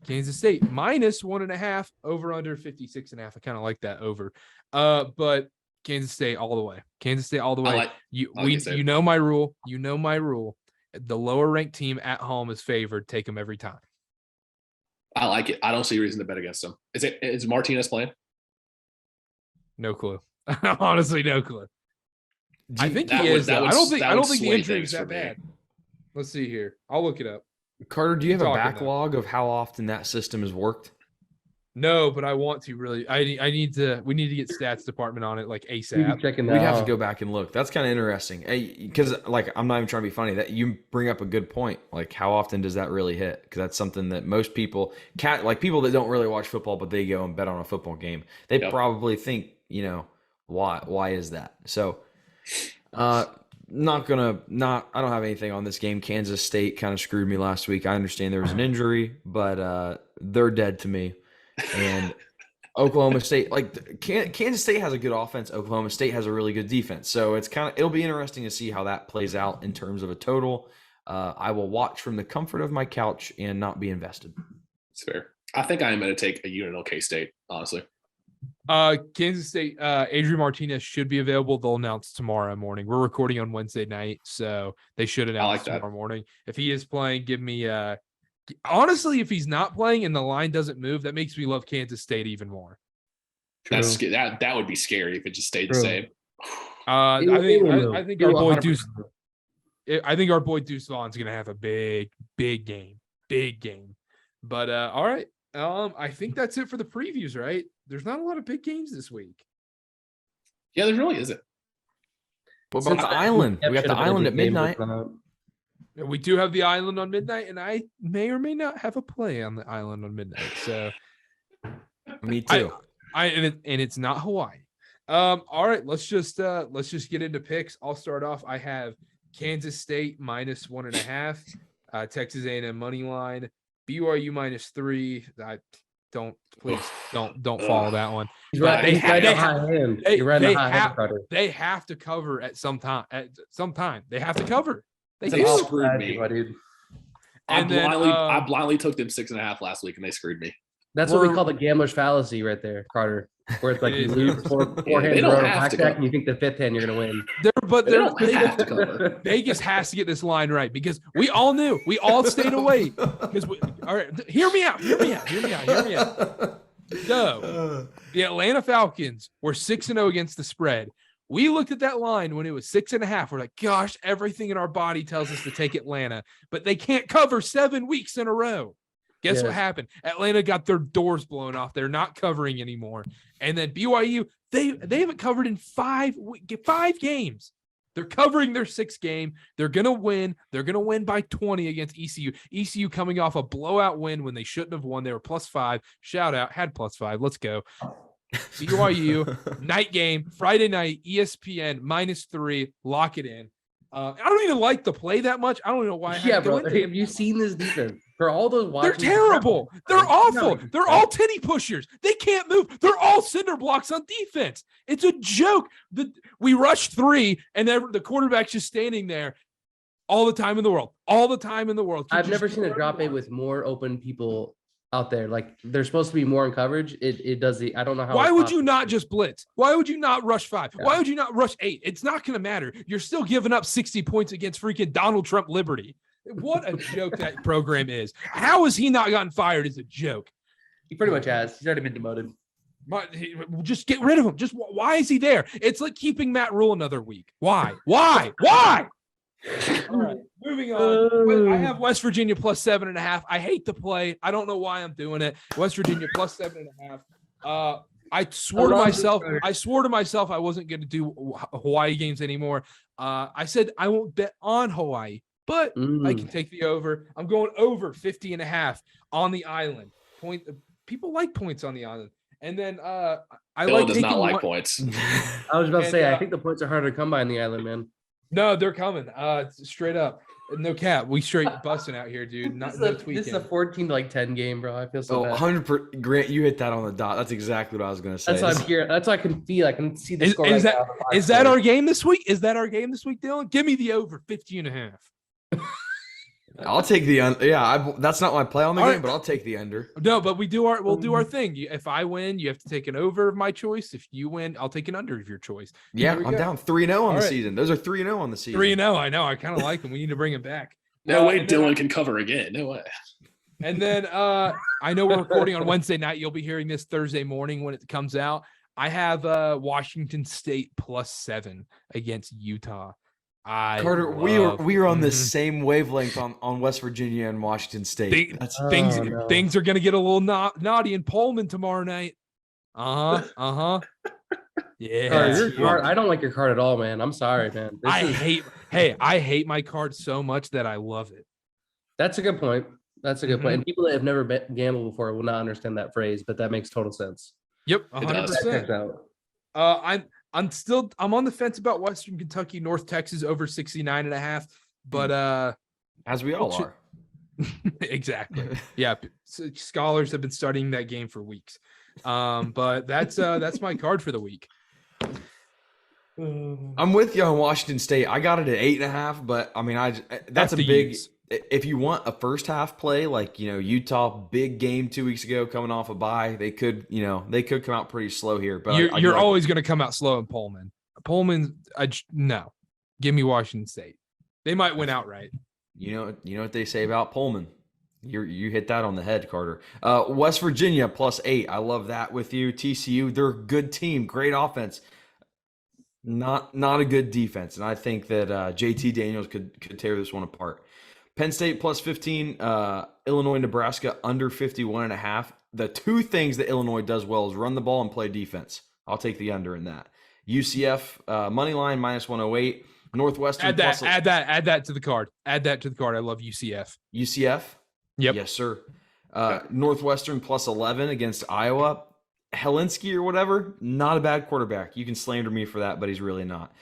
Kansas State -1.5, over under 56.5. I kind of like that over. But Kansas State all the way. Kansas State all the way. You know my rule. You know my rule. The lower ranked team at home is favored. Take them every time. I like it. I don't see a reason to bet against them. Is Martinez playing? No clue. Honestly, no clue. I think he is. I don't think the injury is that bad. Let's see here. I'll look it up. Carter, do you have a backlog of how often that system has worked? No, but I want to really. We need to get stats department on it like ASAP. We'd have to go back and look. That's kind of interesting. Because like I'm not even trying to be funny. That you bring up a good point. Like how often does that really hit? Because that's something that most people like people that don't really watch football, but they go and bet on a football game. They probably think, why is that? So I don't have anything on this game. Kansas State kind of screwed me last week. I understand there was an injury, but they're dead to me. And Oklahoma State, like Kansas State has a good offense. Oklahoma State has a really good defense. So it'll be interesting to see how that plays out in terms of a total. I will watch from the comfort of my couch and not be invested. It's fair. I think I am going to take a unit on K-State, honestly. Kansas State, Adrian Martinez should be available. They'll announce tomorrow morning. We're recording on Wednesday night, so they should announce tomorrow morning. If he is playing, give me honestly, if he's not playing and the line doesn't move, that makes me love Kansas State even more. That would be scary if it just stayed the same. I think our boy Deuce. I think our boy Deuce Vaughn's gonna have a big game. But all right. I think that's it for the previews, right? There's not a lot of big games this week. Yeah, there really isn't. What about the Island? We got the Island at midnight. We do have the Island on midnight, and I may or may not have a play on the Island on midnight. So, me too. And it's not Hawaii. All right, let's just get into picks. I'll start off. I have Kansas State -1.5, Texas A&M money line. BYU -3. Don't follow that one. They have to cover at some time. They have to cover. They screwed me. I blindly took them 6.5 last week, and they screwed me. That's what we call the gambler's fallacy, right there, Carter. Where it's like you lose four hands in a row blackjack, and you think the fifth hand you're going to win. They have to cover. Vegas has to get this line right because we all knew. We all stayed away. All right, hear me out. So, the Atlanta Falcons were 6-0 against the spread. We looked at that line when it was 6.5. We're like, gosh, everything in our body tells us to take Atlanta, but they can't cover 7 weeks in a row. Guess what happened? Atlanta got their doors blown off. They're not covering anymore. And then BYU, they haven't covered in 5 games. They're covering their 6th game. They're going to win. They're going to win by 20 against ECU. ECU coming off a blowout win when they shouldn't have won. They were +5. Shout out. Had +5. Let's go. BYU, night game, Friday night, ESPN, -3. Lock it in. I don't even like the play that much. I don't know why. Bro. Have you seen this defense? For all those watching, they're terrible. They're awful. They're all titty pushers. They can't move. They're all cinder blocks on defense. It's a joke. We rushed 3, and the quarterback's just standing there all the time in the world. I've never seen a drop 8 with more open people out there. Like they're supposed to be more in coverage. It does I don't know how. Why would you not just blitz? Why would you not rush 5? Yeah. Why would you not rush 8? It's not going to matter. You're still giving up 60 points against freaking Donald Trump Liberty. What a joke that program is. How has he not gotten fired is a joke. He pretty much has. He's already been demoted. Just get rid of him. Just why is he there? It's like keeping Matt Rule another week. Why? All right, moving on. I have West Virginia +7.5. I hate the play. I don't know why I'm doing it. West Virginia +7.5. I swore to myself I wasn't going to do Hawaii games anymore. I said I won't bet on Hawaii. But I can take the over. I'm going over 50.5 on the Island. People like points on the Island. And then Bill does not like points. I was about to say, I think the points are harder to come by on the Island, man. No, they're coming. Straight up. No cap. We straight busting out here, dude. No tweaking. This is a 14-10 game, bro. I feel so bad. 100%. Grant, you hit that on the dot. That's exactly what I was going to say. That's what I'm here. That's what I can feel. I can see the score. Is that our game this week? Dylan? Give me the over 50.5. I'll take the under. Yeah, that's not my play on the game, but I'll take the under. No, but we'll do our thing. If I win, you have to take an over of my choice. If you win, I'll take an under of your choice. Yeah, I'm down 3-0 on the season. Those are 3-0 on the season. 3-0. I know. I kind of like them. We need to bring him back. No way Dylan can cover again. No way. And then I know we're recording on Wednesday night. You'll be hearing this Thursday morning when it comes out. I have Washington State +7 against Utah. Carter, we are on the same wavelength on West Virginia and Washington State. Things are going to get a little naughty in Pullman tomorrow night. Yeah. Your card, I don't like your card at all, man. I'm sorry, man. I hate my card so much that I love it. That's a good point. And people that have never gambled before will not understand that phrase, but that makes total sense. Yep, 100%. I'm on the fence about Western Kentucky, North Texas over 69.5, but as we all are. Exactly. Yeah, scholars have been studying that game for weeks. But that's my card for the week. I'm with you on Washington State. I got it at 8.5, but I mean, that's a big. if you want a first half play, like, Utah, big game 2 weeks ago, coming off a bye, they could come out pretty slow here. But You're always going to come out slow in Pullman. No. Give me Washington State. They might win outright. You know what they say about Pullman. You hit that on the head, Carter. West Virginia +8. I love that with you. TCU, they're a good team, great offense. Not a good defense, and I think that JT Daniels could tear this one apart. Penn State +15. Illinois, Nebraska under 51.5. The two things that Illinois does well is run the ball and play defense. I'll take the under in that. UCF money line -108. Northwestern. Add that to the card. Add that to the card. I love UCF. UCF. Yep. Yes, sir. Northwestern +11 against Iowa. Helinski or whatever, not a bad quarterback. You can slander me for that, but he's really not.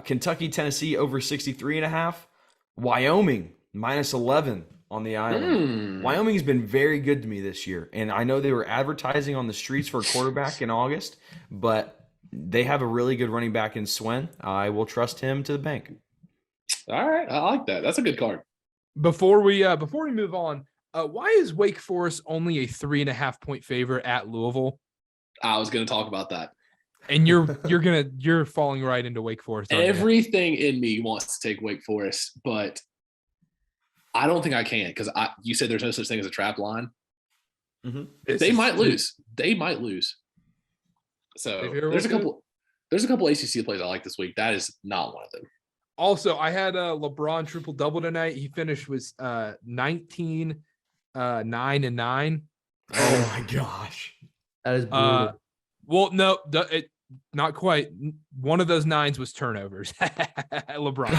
Kentucky, Tennessee over 63.5. Wyoming -11 on the island. Wyoming's been very good to me this year, and I know they were advertising on the streets for a quarterback in August, but they have a really good running back in Swen. I will trust him to the bank. All right, I like that. That's a good card. Before we move on, why is Wake Forest only a 3.5 point favorite at Louisville? I was going to talk about that. And you're falling right into Wake Forest. Everything in me wants to take Wake Forest, but I don't think I can because you said there's no such thing as a trap line. Mm-hmm. They might lose. So there's a couple ACC plays I like this week. That is not one of them. Also, I had a LeBron triple double tonight. He finished with 19, 9, and 9. Oh my gosh. That is brutal. Well, no, not quite. One of those 9s was turnovers. LeBron.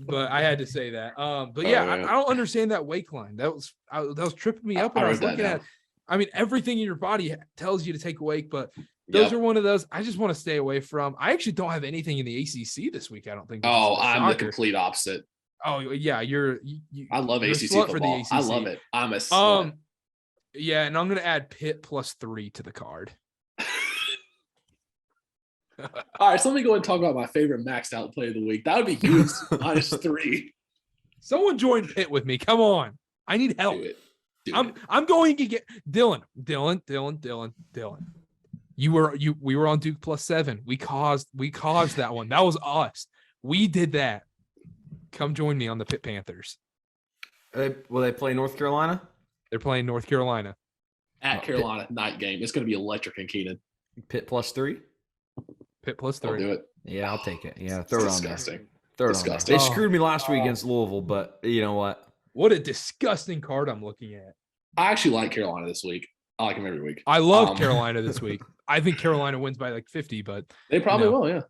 But I had to say that. But yeah, I don't understand that Wake line. That was tripping me up when I was looking at. I mean, everything in your body tells you to take Wake, but those are one of those I just want to stay away from. I actually don't have anything in the ACC this week. I don't think. I'm the complete opposite. Oh yeah, I love ACC football. For the ACC. I love it. I'm a slut. Yeah, and I'm gonna add Pitt +3 to the card. All right, so let me go and talk about my favorite maxed out play of the week. That would be huge. -3. Someone join Pitt with me. Come on, I need help. I'm going to get Dylan. We were on Duke +7. We caused that one. That was us. We did that. Come join me on the Pitt Panthers. Will they play North Carolina? They're playing North Carolina. At Carolina, night game. It's going to be electric in Keenan. Pitt +3? Pitt +3. I'll do it. Yeah, I'll take it. Yeah, throw it on there. Throw it on there. Disgusting. They screwed me last week against Louisville, but you know what? What a disgusting card I'm looking at. I actually like Carolina this week. I like them every week. I love Carolina this week. I think Carolina wins by like 50, but they probably will, yeah.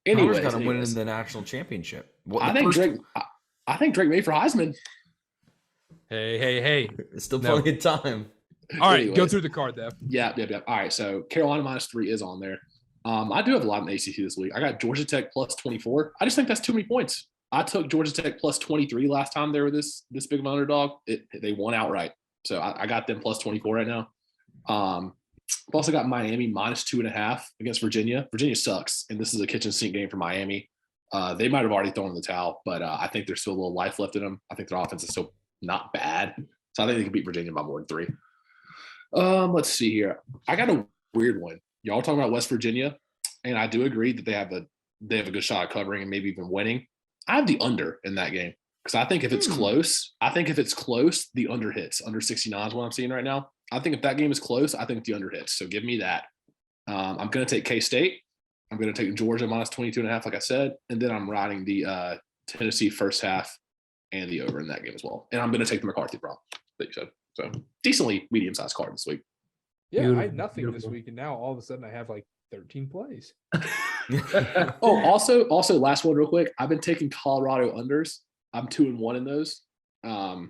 Anyways, got to win in the national championship. I think Drake May for Heisman. Hey. It's still plenty of time. All right, go through the card, though. Yeah. All right, so Carolina -3 is on there. I do have a lot in ACC this week. I got Georgia Tech +24. I just think that's too many points. I took Georgia Tech +23 last time they were this big of an underdog. They won outright. So I got them +24 right now. I've also got Miami -2.5 against Virginia. Virginia sucks, and this is a kitchen sink game for Miami. They might have already thrown in the towel, but I think there's still a little life left in them. I think their offense is still not bad. So I think they can beat Virginia by more than 3. Let's see here. I got a weird one. Y'all talking about West Virginia, and I do agree that they have a good shot at covering and maybe even winning. I have the under in that game because I think if it's close, the under hits. Under 69 is what I'm seeing right now. I think if that game is close, I think the under hits. So give me that. I'm going to take K-State. I'm going to take Georgia -22.5, like I said, and then I'm riding the Tennessee first half and the over in that game as well. And I'm going to take the McCarthy prop that you said. So decently medium-sized card this week. Yeah, I had nothing this week, and now all of a sudden I have like 13 plays. Also, last one real quick. I've been taking Colorado unders. I'm 2-1 in those.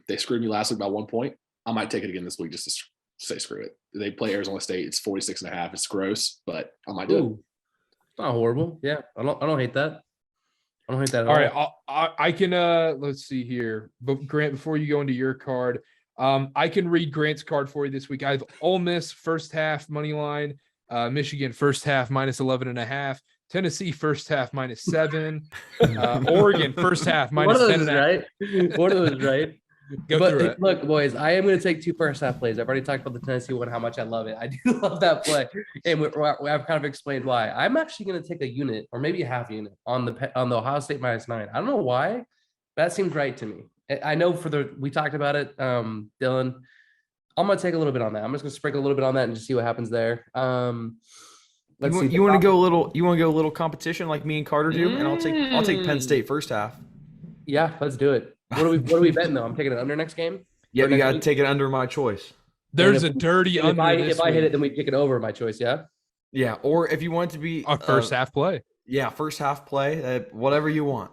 They screwed me last week by 1 point. I might take it again this week just to say screw it. They play Arizona State. It's 46.5. It's gross, but I might do it. It's not horrible. Yeah, I don't hate that. I don't hate that at all. Right, I can let's see here. But Grant, before you go into your card, I can read Grant's card for you this week. I have Ole Miss first half money line, Michigan first half -11.5, Tennessee first half -7. Oregon first half One of those is -10.5. right. One of those is right. Go But through it. look, boys, I am going to take 2 first half plays. I've already talked about the Tennessee one, how much I love it. I do love that play, and I've kind of explained why. I'm actually going to take a unit or maybe a half unit on the Ohio State -9. I don't know why. That seems right to me. I know we talked about it, Dylan. I'm going to take a little bit on that. I'm just going to sprinkle a little bit on that and just see what happens there. You want to go a little competition like me and Carter do, and I'll take Penn State first half. Yeah, let's do it. What are we betting though? I'm taking it under next game. Yeah, you got to take it under my choice. There's a dirty under. If I hit it, then we pick it over my choice. Yeah. Yeah, or if you want it to be a first half play. Yeah, first half play. Whatever you want.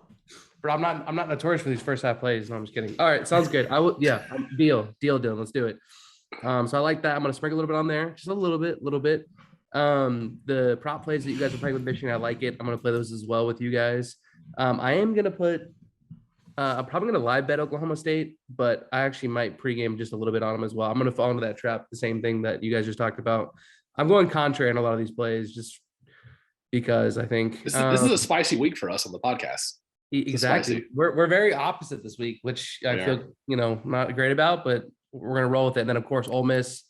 But I'm not notorious for these first half plays. No, I'm just kidding. All right, sounds good. I will. Yeah, deal. Let's do it. So I like that. I'm gonna sprinkle a little bit on there, just a little bit. The prop plays that you guys are playing with Michigan, I like it. I'm gonna play those as well with you guys. I am gonna put. I'm probably gonna live bet Oklahoma State, but I actually might pregame just a little bit on them as well. I'm gonna fall into that trap, the same thing that you guys just talked about. I'm going contrary on a lot of these plays, just because I think this is a spicy week for us on the podcast. Exactly. We're very opposite this week, which I feel not great about, but we're gonna roll with it. And then of course Ole Miss.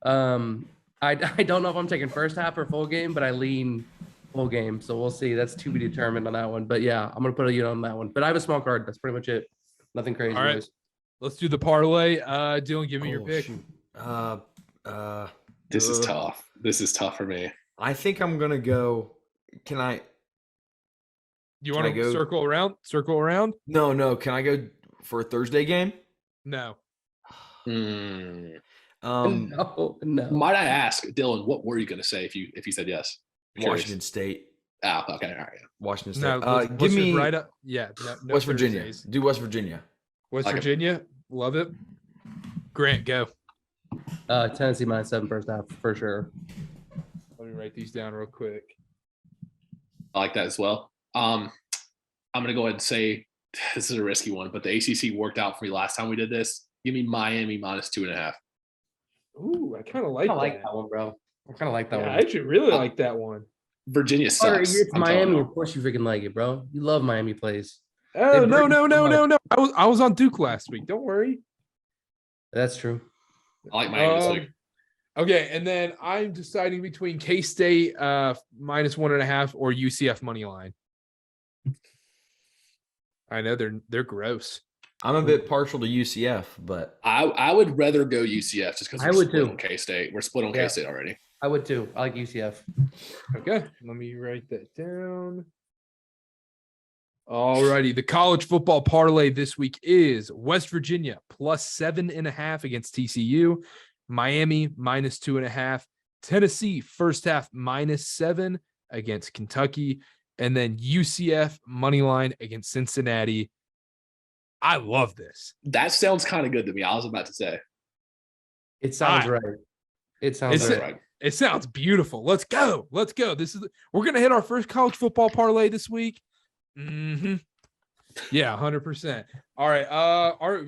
I don't know if I'm taking first half or full game, but I lean full game. So we'll see. That's to be determined on that one. But yeah, I'm gonna put a unit on that one. But I have a small card. That's pretty much it. Nothing crazy. All right. Guys. Let's do the parlay. Dylan, give me your pick. This is tough. This is tough for me. I think I'm gonna go. Can I? You want to go circle around? Circle around? No. Can I go for a Thursday game? No. No. Might I ask, Dylan, what were you going to say if you said yes? Washington State. Okay, all right. Yeah. Washington State. No, give me right up. Yeah. No West Virginia. Thursdays. Do West Virginia. West Virginia. Love it. Grant, go. Tennessee -7 first half for sure. Let me write these down real quick. I like that as well. I'm going to go ahead and say this is a risky one, but the ACC worked out for me last time we did this. Give me Miami -2.5. Ooh, I kind of like that one, bro. I kind of like that one. I actually really like that one. Virginia sucks. It's Miami. Of course you freaking like it, bro. You love Miami plays. Oh, no. I was on Duke last week. Don't worry. That's true. I like Miami this week. Okay, and then I'm deciding between K-State -1.5 or UCF money line. I know they're gross. I'm a bit partial to UCF, but I would rather go UCF just because I would too. On K-State. We're split on K-State already. I would too. I like UCF. Okay, let me write that down. Alrighty, the college football parlay this week is West Virginia +7.5 against TCU, Miami -2.5, Tennessee first half -7 against Kentucky, and then UCF money line against Cincinnati. I love this. That sounds kind of good to me. I was about to say. It sounds right. It sounds right. It sounds beautiful. Let's go. We're gonna hit our first college football parlay this week. Mm-hmm. Yeah, 100%. All right.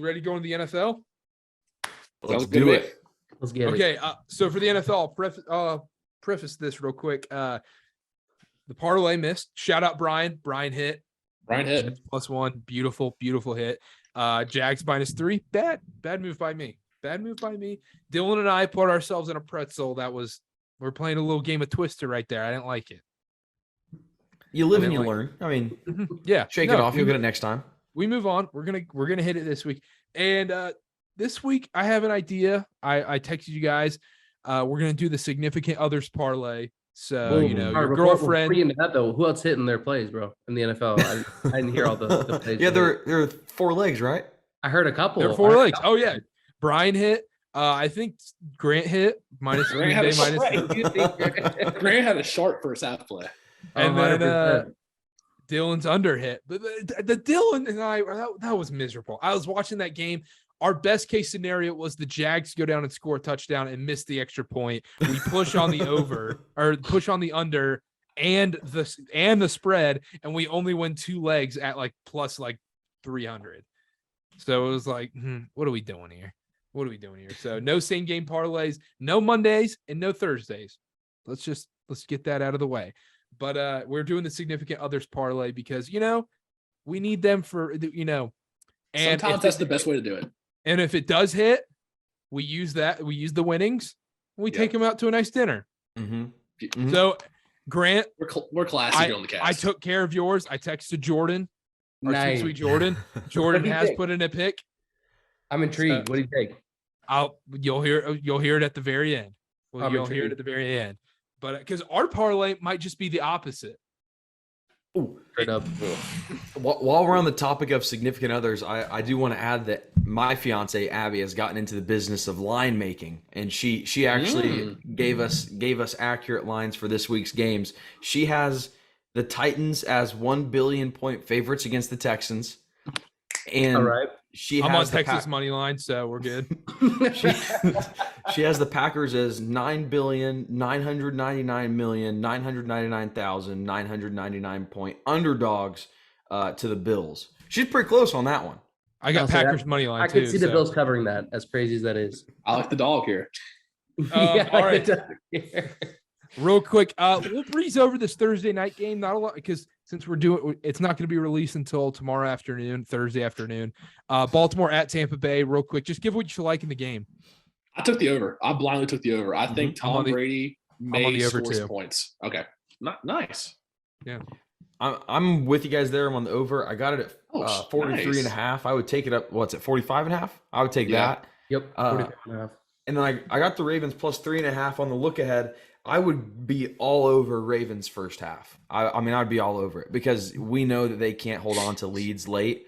Ready to go into the NFL? Let's do it. Let's get it. Okay. So for the NFL, preface this real quick. The parlay missed. Shout out Brian. Brian hit. +1. Beautiful hit. Jags -3. Bad move by me. Dylan and I put ourselves in a pretzel. We're playing a little game of Twister right there. I didn't like it. You live and you learn. I mean, yeah. Shake it off. You'll get it next time. We move on. We're gonna hit it this week. And this week I have an idea. I texted you guys. We're gonna do the Significant Others Parlay. So your girlfriend. Into that though, who else hitting their plays, bro, in the NFL? I didn't hear all the plays. Yeah, there are 4 legs, right? I heard a couple. There are 4 legs. Oh yeah, Brian hit. I think Grant hit -3. Grant had a sharp first half play. And then Dylan's under hit. But the Dylan and I, that was miserable. I was watching that game. Our best case scenario was the Jags go down and score a touchdown and miss the extra point. We push on the over or push on the under and the spread, and we only win 2 legs at plus 300. So it was like, what are we doing here? So no same game parlays, no Mondays and no Thursdays. Let's get that out of the way. But we're doing the Significant Others Parlay because, we need them for, and sometimes that's the best way to do it. And if it does hit, we use the winnings, and we take them out to a nice dinner. Mm-hmm. Mm-hmm. So, Grant, we're classy here on the cast. I took care of yours. I texted Jordan, our Nice. sweet Jordan. Jordan What do you has think? put in a pick. I'm intrigued. What do you think? You'll hear it at the very end. Well, you'll hear it at the very end. But because our parlay might just be the opposite. Ooh. Straight up. While we're on the topic of significant others, I do want to add that my fiance Abby has gotten into the business of line making, and she actually gave us accurate lines for this week's games. She has the Titans as 1 billion point favorites against the Texans, and All right. I'm on Texas money line, so we're good. She has the Packers as 9,999,999,999 point underdogs to the Bills. She's pretty close on that one. I got Packers money line I too. could see the Bills covering that, as crazy as that is. I like the dog here. All right. Yeah. Real quick, we'll breeze over this Thursday night game. Not a lot because since it's not going to be released until tomorrow afternoon, Thursday afternoon. Baltimore at Tampa Bay. Real quick, just give what you like in the game. I took the over. I blindly took the over. I think Tom Brady may over score too. some points. Okay, nice. Yeah, I'm with you guys there. I'm on the over. I got it at 43 and a half. I would take it up. What's it? 45 and a half. I would take that. Yep. 45.5. And then I got the Ravens plus 3.5 on the look ahead. I would be all over Ravens first half. I mean, I'd be all over it because we know that they can't hold on to leads late,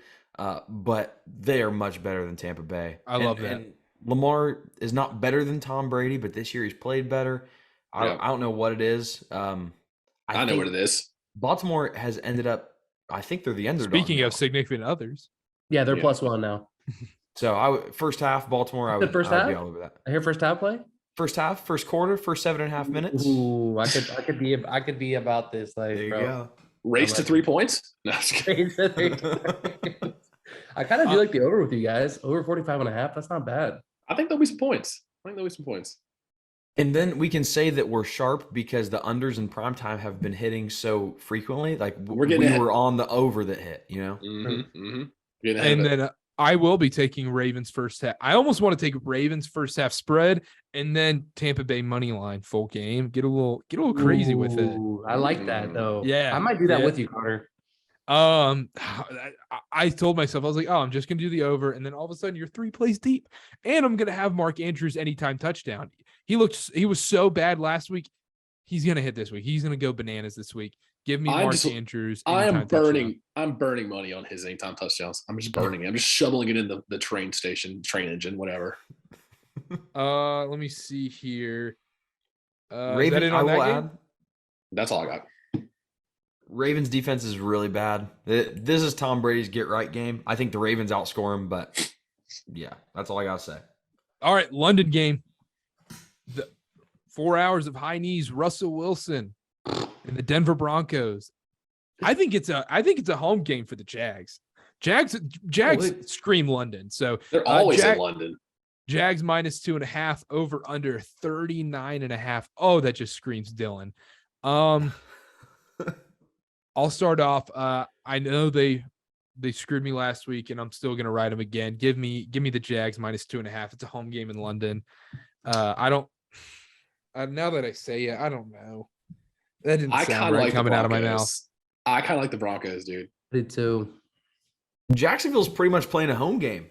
but they are much better than Tampa Bay. I love that. And Lamar is not better than Tom Brady, but this year he's played better. I don't know what it is. I know what it is. Baltimore has ended up, I think they're the underdog. Speaking of significant others. Yeah, they're +1 now. So first half, Baltimore, I would be all over that. I hear first half play. First half, first quarter, first 7.5 minutes. Ooh, I could be about this. Like, There you bro. go. Race to 3 points. No, I'm just kidding. I kind of do like the over with you guys. Over 45.5. That's not bad. I think there'll be some points. And then we can say that we're sharp because the unders in primetime have been hitting so frequently. Like we were on the over that hit, And then I will be taking Ravens first half. I almost want to take Ravens first half spread and then Tampa Bay money line full game. Get a little crazy with it. I like that though. Yeah, I might do that with you, Carter. I told myself, I was like, oh, I'm just gonna do the over, and then all of a sudden you're 3 plays deep, and I'm gonna have Mark Andrews anytime touchdown. He was so bad last week. He's gonna hit this week. He's gonna go bananas this week. Give me Mark Andrews. I'm burning money on his anytime touchdowns. I'm just burning it. I'm just shoveling it in the train engine, whatever. Let me see here. Ravens, I will add. That's all I got. Ravens defense is really bad. This is Tom Brady's get right game. I think the Ravens outscore him, but yeah, that's all I gotta say. All right, London game. The 4 hours of high knees. Russell Wilson and the Denver Broncos. I think it's a home game for the Jags. Jags scream London. So they're always in London. Jags -2.5 over under 39.5. Oh, that just screams Dylan. I'll start off. I know they screwed me last week, and I'm still gonna ride them again. Give me the Jags -2.5. It's a home game in London. Now that I say it, I don't know. That didn't sound right coming out of my mouth. I kind of like the Broncos, dude. I did too. Jacksonville's pretty much playing a home game.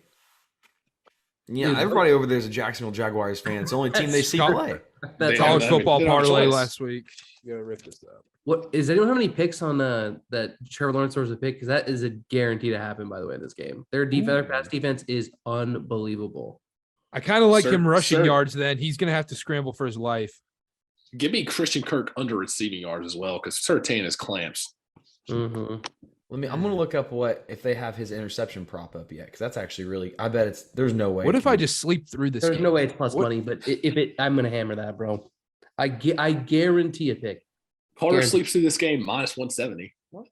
Yeah, everybody over there is a Jacksonville Jaguars fan. It's the only team they see play. That's college football parlay last week. You gotta rip this up. What does anyone have any picks on that Trevor Lawrence was a pick? Because that is a guarantee to happen, by the way, in this game. Their pass defense is unbelievable. I kind of like him rushing yards then. He's gonna have to scramble for his life. Give me Christian Kirk under receiving yards as well, because Surtain has clamps. Mm-hmm. I'm gonna look up if they have his interception prop up yet, because that's actually really. I bet there's no way. What if I just sleep through this? There's no way it's plus money, but I'm gonna hammer that, bro. I guarantee a pick. Carter sleeps through this game -170. What?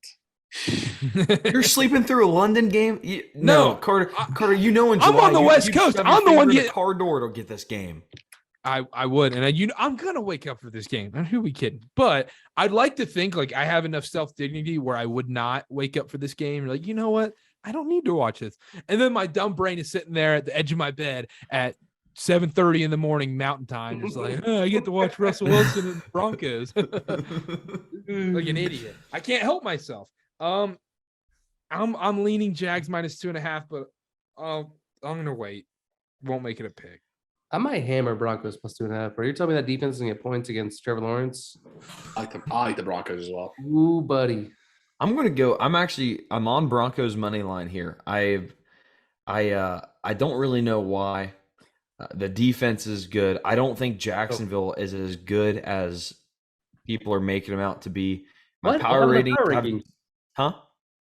You're sleeping through a London game? No, Carter. You know in July, I'm on the West Coast. I'm the one getting the car door to get this game. I would, and I'm gonna wake up for this game. Who are we kidding? But I'd like to think like I have enough self dignity where I would not wake up for this game. Like, you know what? I don't need to watch this. And then my dumb brain is sitting there at the edge of my bed at 7:30 in the morning Mountain Time, just like, oh, I get to watch Russell Wilson and the Broncos, like an idiot. I can't help myself. I'm leaning Jags -2.5, but I'm gonna wait. Won't make it a pick. I might hammer Broncos +2.5. Bro, you're telling me that defense is gonna get points against Trevor Lawrence? I like the Broncos as well. Ooh, buddy. I'm gonna go. I'm on Broncos money line here. I don't really know why. The defense is good. I don't think Jacksonville is as good as people are making them out to be. My power rating, huh?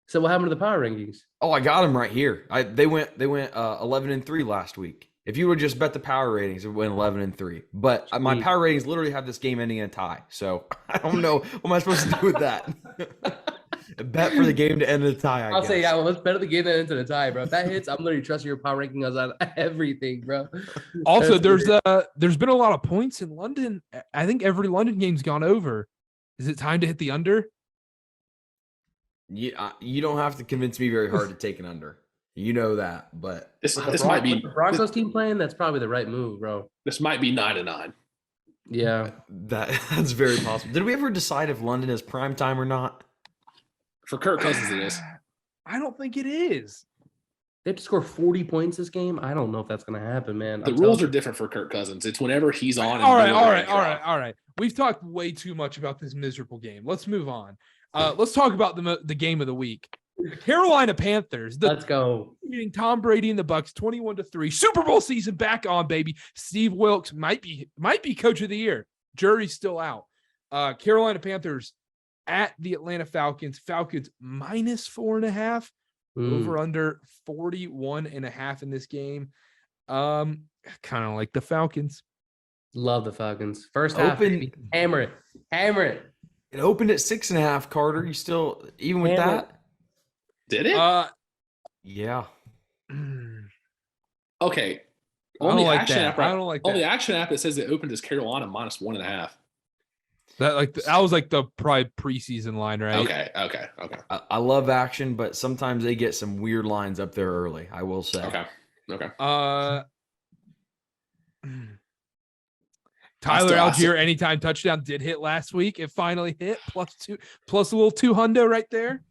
So what happened to the power rankings? Oh, I got them right here. They went 11-3 last week. If you would just bet the power ratings, it would win 11-3. But my power ratings literally have this game ending in a tie. So I don't know what am I supposed to do with that. Bet for the game to end in a tie. I'll say, yeah, well, let's bet the game that ends in a tie, bro. If that hits, I'm literally trusting your power ranking on everything, bro. Also, there's been a lot of points in London. I think every London game's gone over. Is it time to hit the under? You don't have to convince me very hard to take an under. You know that, but this might be the Broncos team playing. That's probably the right move, bro. This might be 9-9. Yeah, that's very possible. Did we ever decide if London is prime time or not? For Kirk Cousins, it is. I don't think it is. They have to score 40 points this game. I don't know if that's going to happen, man. The rules are different for Kirk Cousins. It's whenever he's on. All right. We've talked way too much about this miserable game. Let's move on. Let's talk about the game of the week. The Carolina Panthers. Let's go. Beating Tom Brady and the Bucs 21-3. Super Bowl season back on, baby. Steve Wilkes might be coach of the year. Jury's still out. Carolina Panthers at the Atlanta Falcons. Falcons -4.5. Over under 41.5 in this game. Kind of like the Falcons. Love the Falcons. First half, hammer it. It opened at 6.5. Carter, you still even with that? Did it? Yeah. Okay. On the action app, it says it opened as Carolina -1.5. That was like the probably preseason line, right? Okay. I love action, but sometimes they get some weird lines up there early. I will say. Okay. Tyler Algier anytime touchdown did hit last week. It finally hit +2, plus a little 200 right there.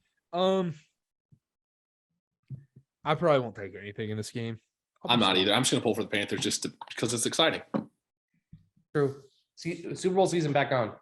I probably won't take anything in this game. I'm not either. I'm just gonna pull for the Panthers just because it's exciting. True. Super Bowl season back on.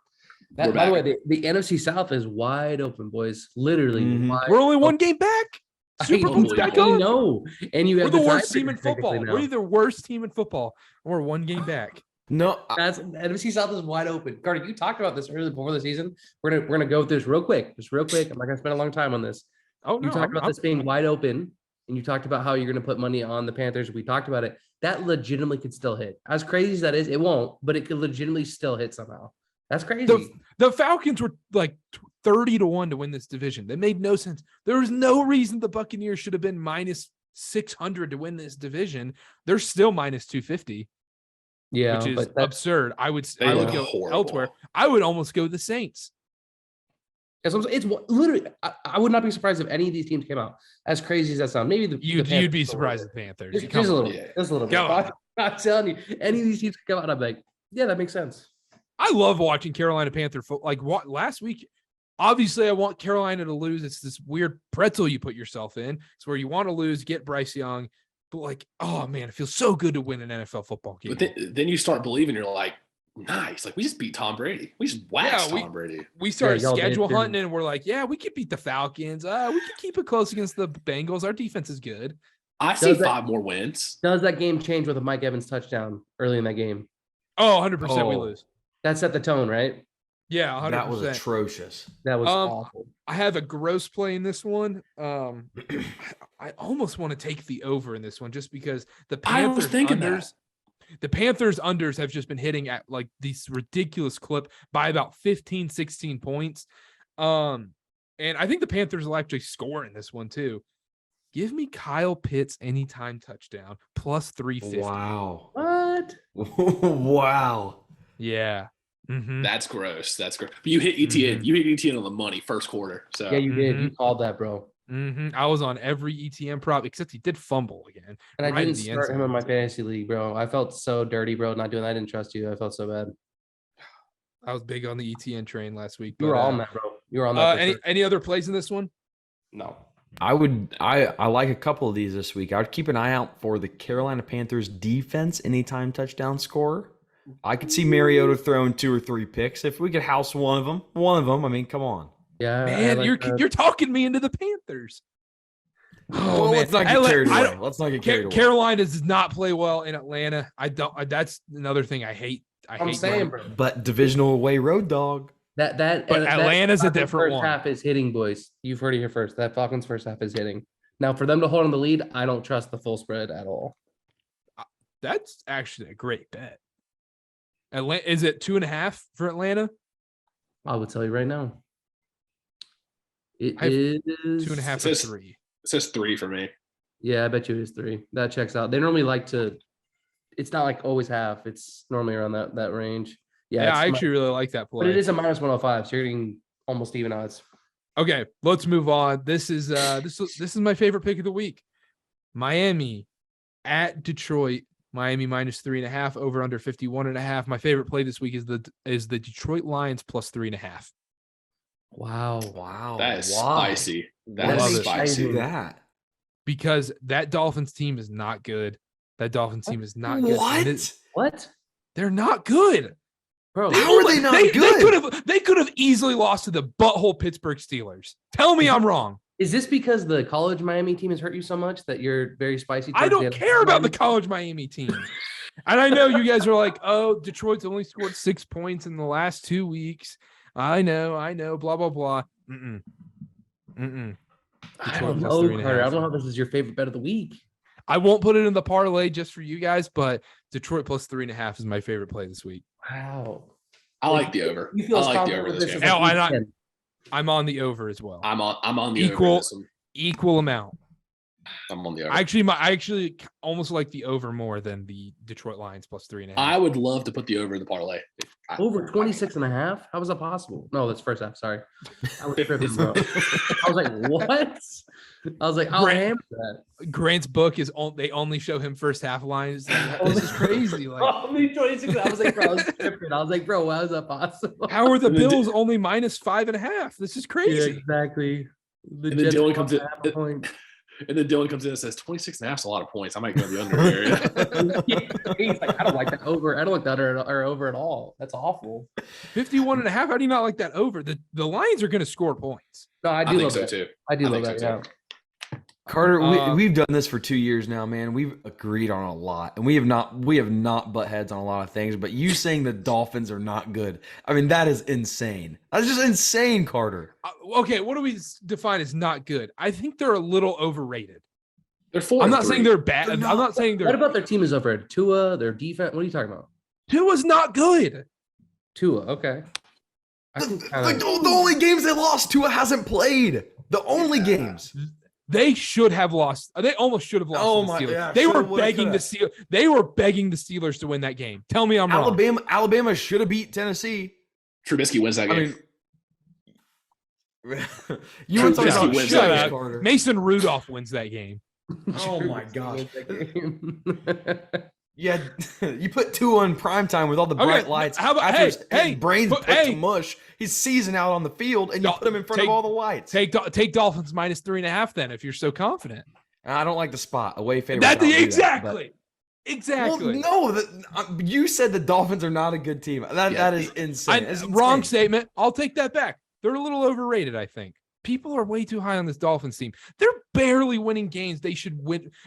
By the way, the NFC South is wide open, boys. Literally, we're only one game back. Super Bowl's back on. No, and you have we're the worst team in football. We're the worst team in football. We're one game back. No, NFC South is wide open. Carter, you talked about this earlier before the season. We're gonna go with this real quick. I'm not gonna spend a long time on this. You talked about this being wide open, and you talked about how you're gonna put money on the Panthers. We talked about it. That legitimately could still hit. As crazy as that is, it won't, but it could legitimately still hit somehow. That's crazy. The Falcons were like 30-1 to win this division. That made no sense. There was no reason the Buccaneers should have been -600 to win this division. They're still -250. Yeah, which is absurd. I would go horrible elsewhere. I would almost go the Saints. It's literally. I would not be surprised if any of these teams came out. As crazy as that sounds, maybe you'd be surprised at the Panthers. Just a little bit. I'm telling you, any of these teams could come out. I'm like, yeah, that makes sense. I love watching Carolina Panther last week. Obviously, I want Carolina to lose. It's this weird pretzel you put yourself in. It's where you want to lose, get Bryce Young, but oh man, it feels so good to win an NFL football game. But then you start believing. You're like, nice. Like we just beat Tom Brady. We just waxed Tom Brady. We started schedule hunting, and we're like, yeah, we could beat the Falcons. We could keep it close against the Bengals. Our defense is good. I see 5 more wins. Does that game change with a Mike Evans touchdown early in that game? Oh, 100% we lose. That set the tone, right? Yeah, 100%. That was atrocious. That was awful. I have a gross play in this one. I almost want to take the over in this one just because the Panthers unders have just been hitting at like this ridiculous clip by about 15, 16 points. And I think the Panthers will actually score in this one too. Give me Kyle Pitts anytime touchdown plus 350. Wow. What? What? Wow. Yeah. Mm-hmm. That's gross. That's gross. But you hit ETN. Mhm. You hit ETN on the money first quarter. So Yeah, you did. You called that, bro. Mm-hmm. I was on every ETN prop except he did fumble again. And I right in didn't the end start him zone. in my fantasy league, bro. I felt so dirty, bro, not doing that. I didn't trust you. I felt so bad. I was big on the ETN train last week. You were on that, bro. You were on that. For sure. Any other plays in this one? No. I like a couple of these this week. I would keep an eye out for the Carolina Panthers defense anytime touchdown scorer. I could see Mariota throwing 2 or 3 picks. If we could house one of them, I mean, come on. Yeah, Man, you're talking me into the Panthers. Oh, Well, man. let's not get carried away. Let's not get carried away. Carolina does not play well in Atlanta. That's another thing I hate. I'm saying, bro. But divisional away road dog. But Atlanta's a different first one. half is hitting, boys. You've heard it here first. That Falcons first half is hitting. Now, for them to hold on the lead, I don't trust the full spread at all. That's actually a great bet. Atlanta, is it 2.5 for Atlanta? I will tell you right now. It I have is 2.5 or 3. it says 3 for me. Yeah, I bet you it is 3. That checks out. They normally like to. It's not like always half. It's normally around that range. Yeah, I actually really like that play. But it is a -105, so you're getting almost even odds. Okay, let's move on. This is this is my favorite pick of the week. Miami at Detroit. Miami -3.5, over under 51.5. My favorite play this week is the Detroit Lions +3.5. Wow. That is Why? spicy. Love That's it. spicy. Do that. Because that Dolphins team is not good. That Dolphins team is not good. What? What? They're not good. Bro, How are they not good? They could have easily lost to the butthole Pittsburgh Steelers. Tell me I'm wrong. is this because the college Miami team has hurt you so much that you're very spicy? I towards the don't other care about the Miami? college Miami team. And I know you guys are like, oh, Detroit's only scored 6 points in the last 2 weeks. I know, blah, blah, blah. I Detroit don't plus know, 3.5. Carter. I don't know if this is your favorite bet of the week. I won't put it in the parlay just for you guys, but Detroit +3.5 is my favorite play this week. Wow. I like the over. You feel I like the confident over with this this game. as a Oh, week I 10. I'm on the over as well. I'm on the Equal- over. This one. Equal amount. I'm on the over. I actually almost like the over more than the Detroit Lions +3.5. I would love to put the over in the parlay. Over 26.5? How was that possible? No, that's first half. Sorry. I was tripping, bro. I was like, what? I was like, I'll hammer that. Grant's book is they only show him first half lines. This is crazy. Like, Only 26. I was like, bro, I was tripping. I was like, bro, how is that possible? how are the And then Bills only -5.5? This is Yeah, crazy. exactly. The And then Jets Dylan won comes in- half a point. And then Dylan comes in and says 26.5 is a lot of points. I might go the under here. He's like, I don't like that over. I don't like that or over at all. That's awful. 51.5. How do you not like that over? The Lions are going to score points. No, I I do think love so that. too. I do I love think that. so, Yeah. Carter, Uh, we've done this for 2 years now, man. We've agreed on a lot, and we have not butt heads on a lot of things. But you saying the Dolphins are not good, I mean, that is insane. That's just insane, Carter. Okay, what do we define as not good? I think they're a little overrated. They're 4. I'm not saying they're bad. They're I'm not- not saying What they're. about their team is over? Tua, their defense. What are you talking about? Tua's not good. Tua. Okay. I think The only games they lost, Tua hasn't played. The only games. They should have lost. They almost should have lost. Oh to the my- Steelers. yeah, they were shoulda, woulda, begging coulda. They were begging the Steelers to win that game. Tell me I'm wrong. Alabama should have beat Tennessee. Trubisky wins that I game. mean, you were talking Trubisky about wins shut that up. game. Carter. Mason Rudolph wins that game. Oh my gosh. gosh. Yeah, you put Tua in primetime with all the Okay, bright lights. how about- after hey, his hey, brains put- put hey. to mush. He's seasoned out on the field, and you No, put him in front take- of all the lights. Take Dolphins -3.5 then if you're so confident. I don't like the spot away favorite. That I'll do exactly. but- Exactly. Well, no, you said the Dolphins are not a good team. That is insane. It's Wrong insane. statement. I'll take that back. They're a little overrated, I think. People are way too high on this Dolphins team. They're barely winning games. They should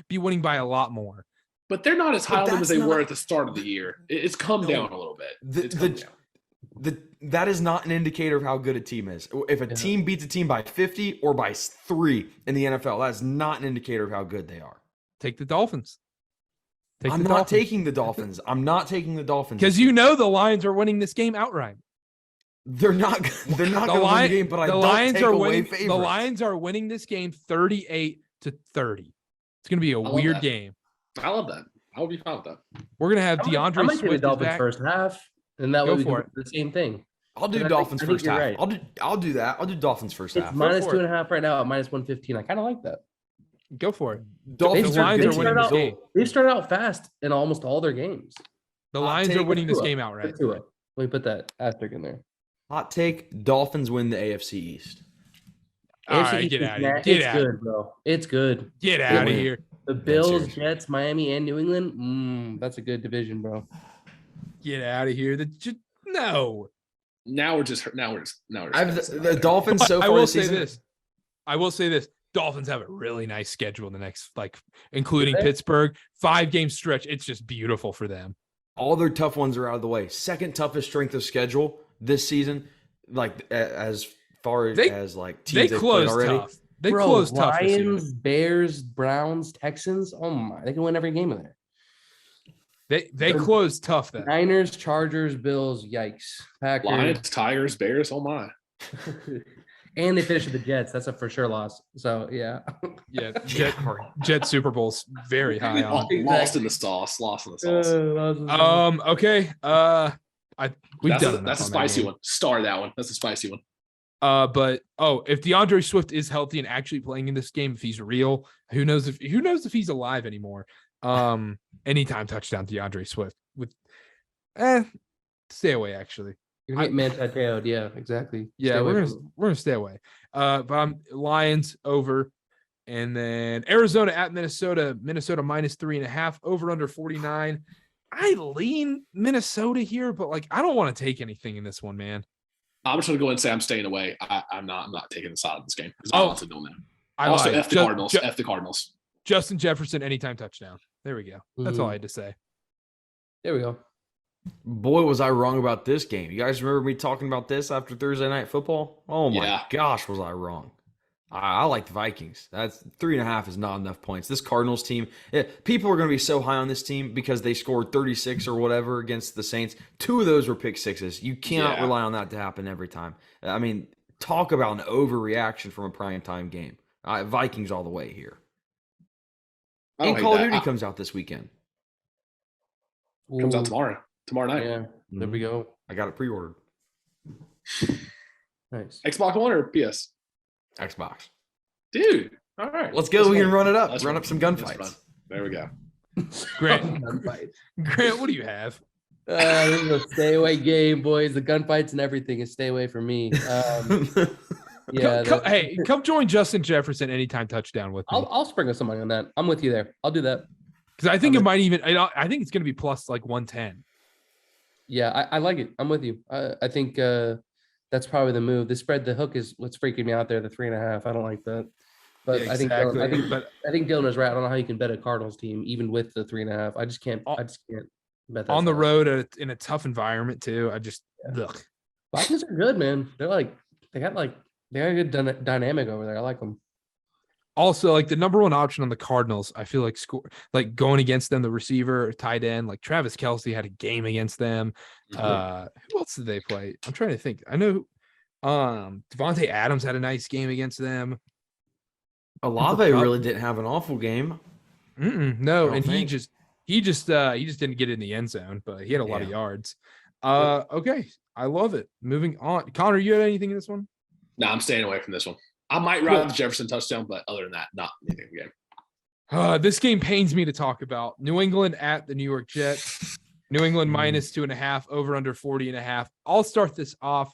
be winning by a lot more. But they're not as high on them as that's they were not- at the start of the year. It's come No. down a little bit. The- It's come the- down. That is not an indicator of how good a team is. If a team beats a team by 50 or by 3 in the NFL, that is not an indicator of how good they are. Take the Dolphins. I'm not taking the Dolphins. I'm not taking the Dolphins because you know the Lions are winning this game outright. they're not. They're not going to win the game. But I don't Lions take are away winning. favorites. The Lions are winning this game 38-30. It's going to be a love weird that. game. I love that. I would be fine with that. We're gonna have I DeAndre might take the Swift is Dolphins back. first half, and that Go way we for can do the same thing. I'll do But Dolphins I think first you're half. right. I'll do that. I'll do Dolphins first It's half. minus for it. 2.5 right now at minus 115. I kind of like that. Go for it. Dolphins The Lions are are winning this game. They've started out fast in almost all their games. The Hot Lions are take. winning this Tua. game outright. Let me put that asterisk in there. Hot take: Dolphins win the AFC East. All AFC right, East get is out of here. It's Get out. good, bro. It's good. Get out of win. here. The Bills, serious. Jets, Miami, and New England. That's a good division, bro. Get out of here. No. Now we're just. The Dolphins so I far will this say season. this. I will say this. Dolphins have a really nice schedule in the next, including Do they? Pittsburgh, 5-game stretch. It's just beautiful for them. All their tough ones are out of the way. Second toughest strength of schedule this season, as far as They teams They they've played closed already. tough. They Bro, closed tough this year. Lions, Bears, Browns, Texans. Oh my, they can win every game in there. They closed tough then. Niners, Chargers, Bills. Yikes. Packers. Lions, Tigers, Bears. Oh my. And they finished with the Jets. That's a for sure loss. So yeah. Yeah, Jet Super Bowl's very high on. Lost in the sauce. Lost in the sauce. Okay. We've done enough that's a on that spicy game. one. Star that one. That's a spicy one. But if DeAndre Swift is healthy and actually playing in this game, if he's real, who knows if he's alive anymore. Anytime touchdown DeAndre Swift with stay away actually. You're getting man-tateoed. Yeah, exactly. Yeah, Stay away we're from gonna stay away. But I'm Lions over, and then Arizona at Minnesota. Minnesota minus 3.5 over under 49. I lean Minnesota here, but I don't want to take anything in this one, man. I'm just gonna go ahead and say I'm staying away. I'm not taking the side of this game because I Oh, want to know that. I Also, lied. F the Cardinals. F the Cardinals. Justin Jefferson anytime touchdown. There we go. That's all I had to say. There we go. Boy, was I wrong about this game. You guys remember me talking about this after Thursday Night Football? Oh my Yeah. gosh, was I wrong. I like the Vikings. That's 3.5 is not enough points. This Cardinals team, people are going to be so high on this team because they scored 36 or whatever against the Saints. 2 of those were pick sixes. You cannot rely on that to happen every time. I mean, talk about an overreaction from a primetime game. Vikings all the way here. And Call of Duty comes out this weekend. Comes out Ooh, tomorrow night. Yeah, there we go. I got it pre-ordered. Nice. Xbox One or PS? Xbox. Dude. All right. Let's go. We can run it up. Let's Run run. up some Let's gunfights. run. There we go. Grant, Gunfight. Grant, what do you have? This is a stay away game, boys. The gunfights and everything is stay away from me. Yeah. Come join Justin Jefferson anytime touchdown with me. I'll sprinkle some money on that. I'm with you there. I'll do that. Because I think it might even. I think it's going to be plus 110. Yeah, I like it. I'm with you. I think that's probably the move. The spread, the hook is what's freaking me out there. The 3.5. I don't like that. But Yeah, I think exactly. I think Dylan is right. I don't know how you can bet a Cardinals team even with the 3.5. I just can't bet that On the stuff. road in a tough environment too. Ugh. Vikings are good, man. They got a good dynamic over there. I like them. Also, the number one option on the Cardinals, I feel going against them, the receiver or tight end, Travis Kelce had a game against them. Who else did they play? I'm trying to think. I know Devontae Adams had a nice game against them. Olave really didn't have an awful game. No, and think. he just didn't get in the end zone, but he had a lot of yards. Okay, I love it. Moving on, Connor, you had anything in this one? No, I'm staying away from this one. I might ride the Jefferson touchdown, but other than that, not anything again. This game pains me to talk about. New England at the New York Jets. New England minus 2.5, over under 40.5. I'll start this off.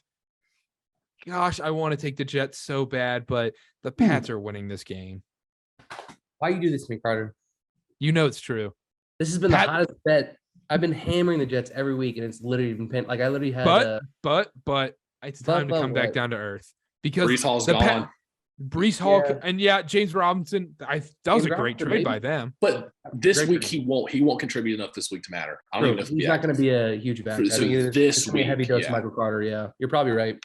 Gosh, I want to take the Jets so bad, but the Pats are winning this game. Why you do this to me, Carter? You know it's true. This has been the hottest bet. I've been hammering the Jets every week, and it's literally been pinned. I literally had. But it's time to come back down to earth because Breece Hall's gone. Breece Hall and James Robinson. That was a great trade by them. But this week he won't contribute enough this week to matter. I don't even know if he's not going to be a huge factor. So I think this week, a heavy dose yeah. of Michael Carter. Yeah, you're probably right.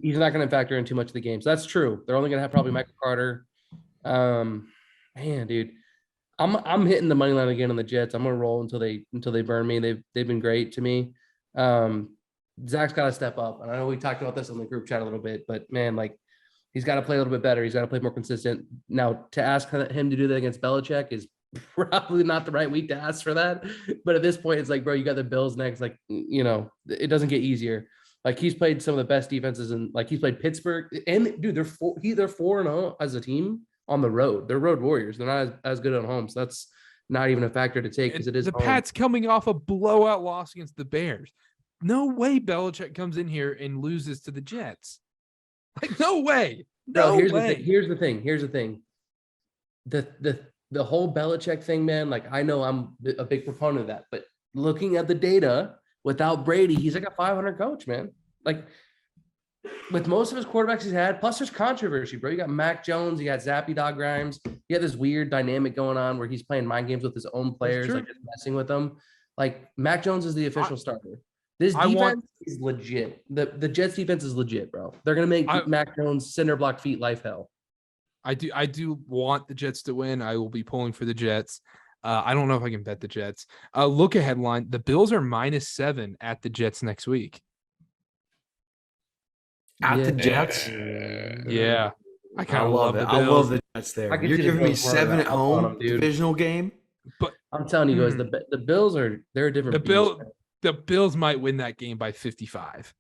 He's not going to factor in too much of the game. So that's true. They're only going to have probably Michael Carter. Man, dude, I'm hitting the money line again on the Jets. I'm going to roll until they burn me. They've been great to me. Zach's got to step up, and I know we talked about this on the group chat a little bit, but man, he's got to play a little bit better. He's got to play more consistent. Now, to ask him to do that against Belichick is probably not the right week to ask for that. But at this point, it's like, bro, you got the Bills next. Like, it doesn't get easier. Like, he's played some of the best defenses, and like he's played Pittsburgh. And dude, they're 4-0 as a team on the road. They're road warriors. They're not as good at home. So that's not even a factor to take because it is the home. Pats coming off a blowout loss against the Bears. No way Belichick comes in here and loses to the Jets. Like, no way. No way. Here's the thing. The whole Belichick thing, man, like, I know I'm a big proponent of that, but looking at the data, without Brady, he's like a 500 coach, man. Like, with most of his quarterbacks he's had, plus there's controversy, bro. You got Mac Jones, you got Zappy Dog Grimes. You got this weird dynamic going on where he's playing mind games with his own players, like just messing with them. Like, Mac Jones is the official starter. This defense is legit. The Jets defense is legit, bro. They're gonna make Mac Jones cinder block feet life hell. I do want the Jets to win. I will be pulling for the Jets. I don't know if I can bet the Jets. Look ahead line. The Bills are -7 at the Jets next week. At the Jets? Yeah. I kind of love it. the I Bills. love the Jets there. You're giving me 7 at home, divisional game? But I'm telling you guys, the Bills they're a different The Bills might win that game by 55.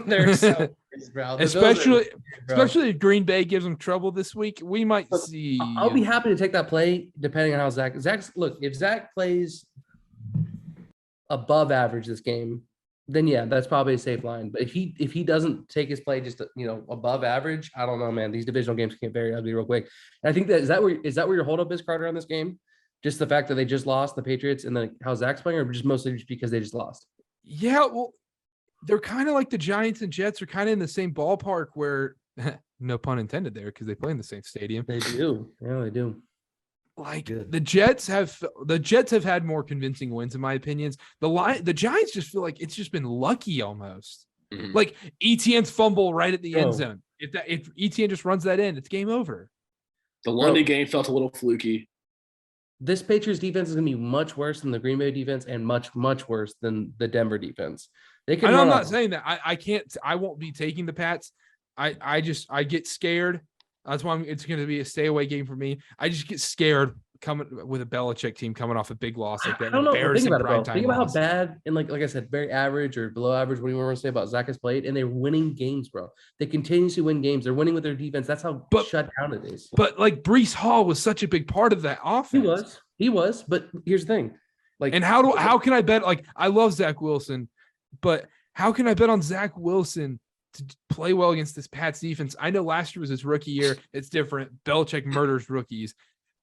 They're so bro. Especially if Green Bay gives them trouble this week, we might see. I'll be happy to take that play depending on how if Zach plays above average this game, then yeah, that's probably a safe line. But if he doesn't take his play just above average, I don't know, man. These divisional games can get very ugly real quick. And I think is that where your holdup is, Carter, on this game? Just the fact that they just lost the Patriots and then how Zach's playing, or just mostly just because they just lost? Yeah, well, they're kind of like the Giants and Jets are kind of in the same ballpark where, no pun intended there, because they play in the same stadium. They do. Yeah, they do. Like the Jets have had more convincing wins in my opinions. The Giants just feel like it's just been lucky almost. Mm-hmm. Like ETN's fumble right at the end zone. If ETN just runs that in, it's game over. The London game felt a little fluky. This Patriots defense is going to be much worse than the Green Bay defense and much, much worse than the Denver defense. I'm not saying that. I won't be taking the Pats. I get scared. That's why it's going to be a stay away game for me. I just get scared coming with a Belichick team coming off a big loss like that. I don't know. Think about how bad and like I said, very average or below average, what do you want to say about Zach has played, and they're winning games, bro. They continuously win games. They're winning with their defense. That's how shut down it is. But like Breece Hall was such a big part of that offense. He was. But here's the thing. Like, and how can I bet? Like, I love Zach Wilson, but how can I bet on Zach Wilson to play well against this Pats defense? I know last year was his rookie year. It's different. Belichick murders rookies.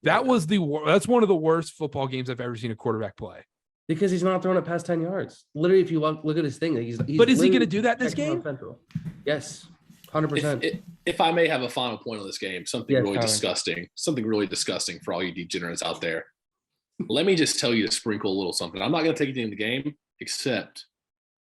That's one of the worst football games I've ever seen a quarterback play. Because he's not throwing it past 10 yards. Literally, if you look at his thing, but is he going to do that this game? Yes, 100%. If I may have a final point on this game, something really disgusting for all you degenerates out there. Let me just tell you to sprinkle a little something. I'm not going to take anything in the game except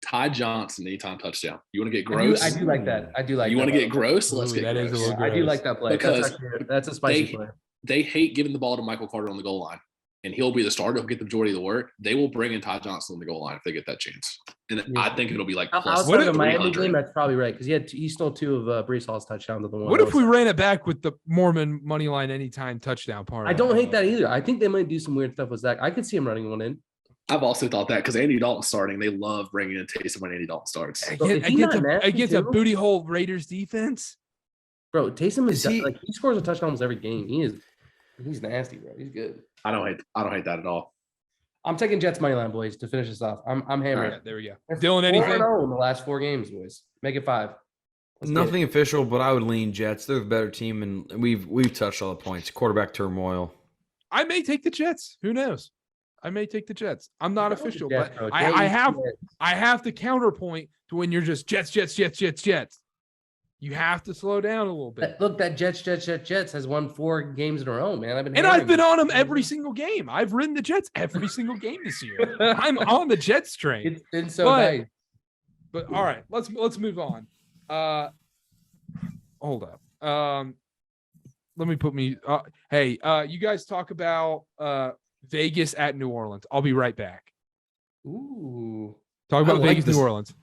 Ty Johnson anytime touchdown. You want to get gross? I do like that. You want to get gross? Let's get gross. Is a little gross. I do like that play because that's a spicy play. They hate giving the ball to Michael Carter on the goal line, and he'll be the starter. He'll get the majority of the work. They will bring in Ty Johnson on the goal line if they get that chance. And I think it'll be like outside of the Miami game. That's probably right because he stole 2 of Breece Hall's touchdowns. What if we ran it back with the Mormon money line anytime touchdown part? I don't hate that either. I think they might do some weird stuff with Zach. I could see him running one in. I've also thought that because Andy Dalton starting, they love bringing in Taysom when Andy Dalton starts. Against a booty hole Raiders defense, bro. Taysom he scores a touchdown almost every game. He's nasty, bro. He's good. I don't hate that at all. I'm taking Jets money line, boys, to finish this off. I'm hammering. Right, there we go. Dylan, anything? 4-0 in the last 4 games, boys. Make it 5. Nothing official, but I would lean Jets. They're the better team, and we've touched all the points. Quarterback turmoil. I may take the Jets. Who knows? I may take the Jets. I'm not official, but I have to counterpoint to when you're just Jets. You have to slow down a little bit. Look, that Jets has won 4 games in a row, man. I've been on them every single game. I've ridden the Jets every single game this year. I'm on the Jets train. It's been so nice. But all right, let's move on. Hold up. Let me put me. Hey, you guys talk about Vegas at New Orleans. I'll be right back. Ooh. Talk about Vegas, New Orleans.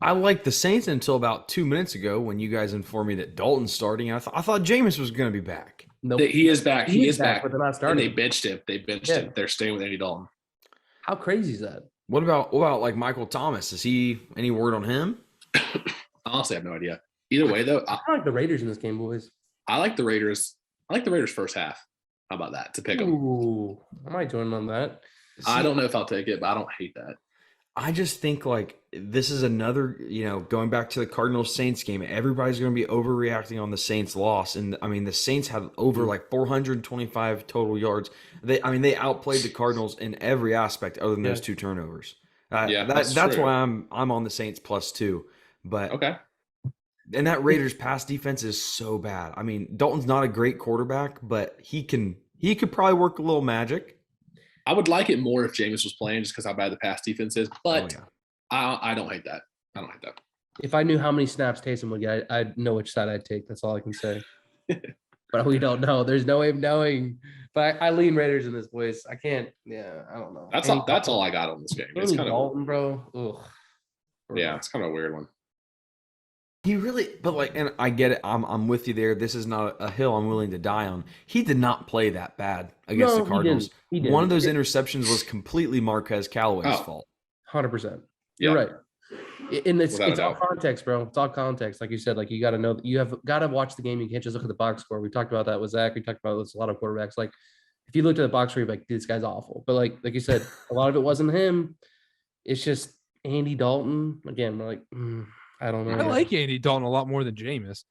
I liked the Saints until about 2 minutes ago when you guys informed me that Dalton's starting. I thought Jameis was going to be back. Nope. He is back. He is back. But they're not And starting. they benched him. They're staying with Andy Dalton. How crazy is that? What about like Michael Thomas? Is he any word on him? Honestly, I have no idea. Either way, though, I like the Raiders in this game, boys. I like the Raiders. I like the Raiders first half. How about that to pick them? Ooh, I might join on that. I don't know if I'll take it, but I don't hate that. I just think like this is another, going back to the Cardinals Saints game, everybody's going to be overreacting on the Saints loss. And I mean, the Saints had over like 425 total yards. They outplayed the Cardinals in every aspect other than those 2 turnovers. That's why I'm on the Saints +2. But okay. And that Raiders pass defense is so bad. I mean, Dalton's not a great quarterback, but he could probably work a little magic. I would like it more if Jameis was playing just because how bad the pass defense is, but I don't hate that. I don't hate that. If I knew how many snaps Taysom would get, I'd know which side I'd take. That's all I can say. But we don't know. There's no way of knowing. But I lean Raiders in this, boys. I can't. Yeah, I don't know. That's all I got on this game. It's kind of Dalton, bro. Ugh. Yeah, it's kind of a weird one. He really, but like, and I get it. I'm with you there. This is not a hill I'm willing to die on. He did not play that bad against the Cardinals. He didn't. One of those interceptions was completely Marquez Callaway's fault. 100%. You're right. In this, Without it's all context, bro. It's all context. Like you said, like you got to know, you have got to watch the game. You can't just look at the box score. We talked about that with Zach. We talked about this a lot of quarterbacks. Like if you looked at the box score, you're like, this guy's awful. But like you said, a lot of it wasn't him. It's just Andy Dalton. Again, we're like, I don't know. I like Andy Dalton a lot more than Jameis.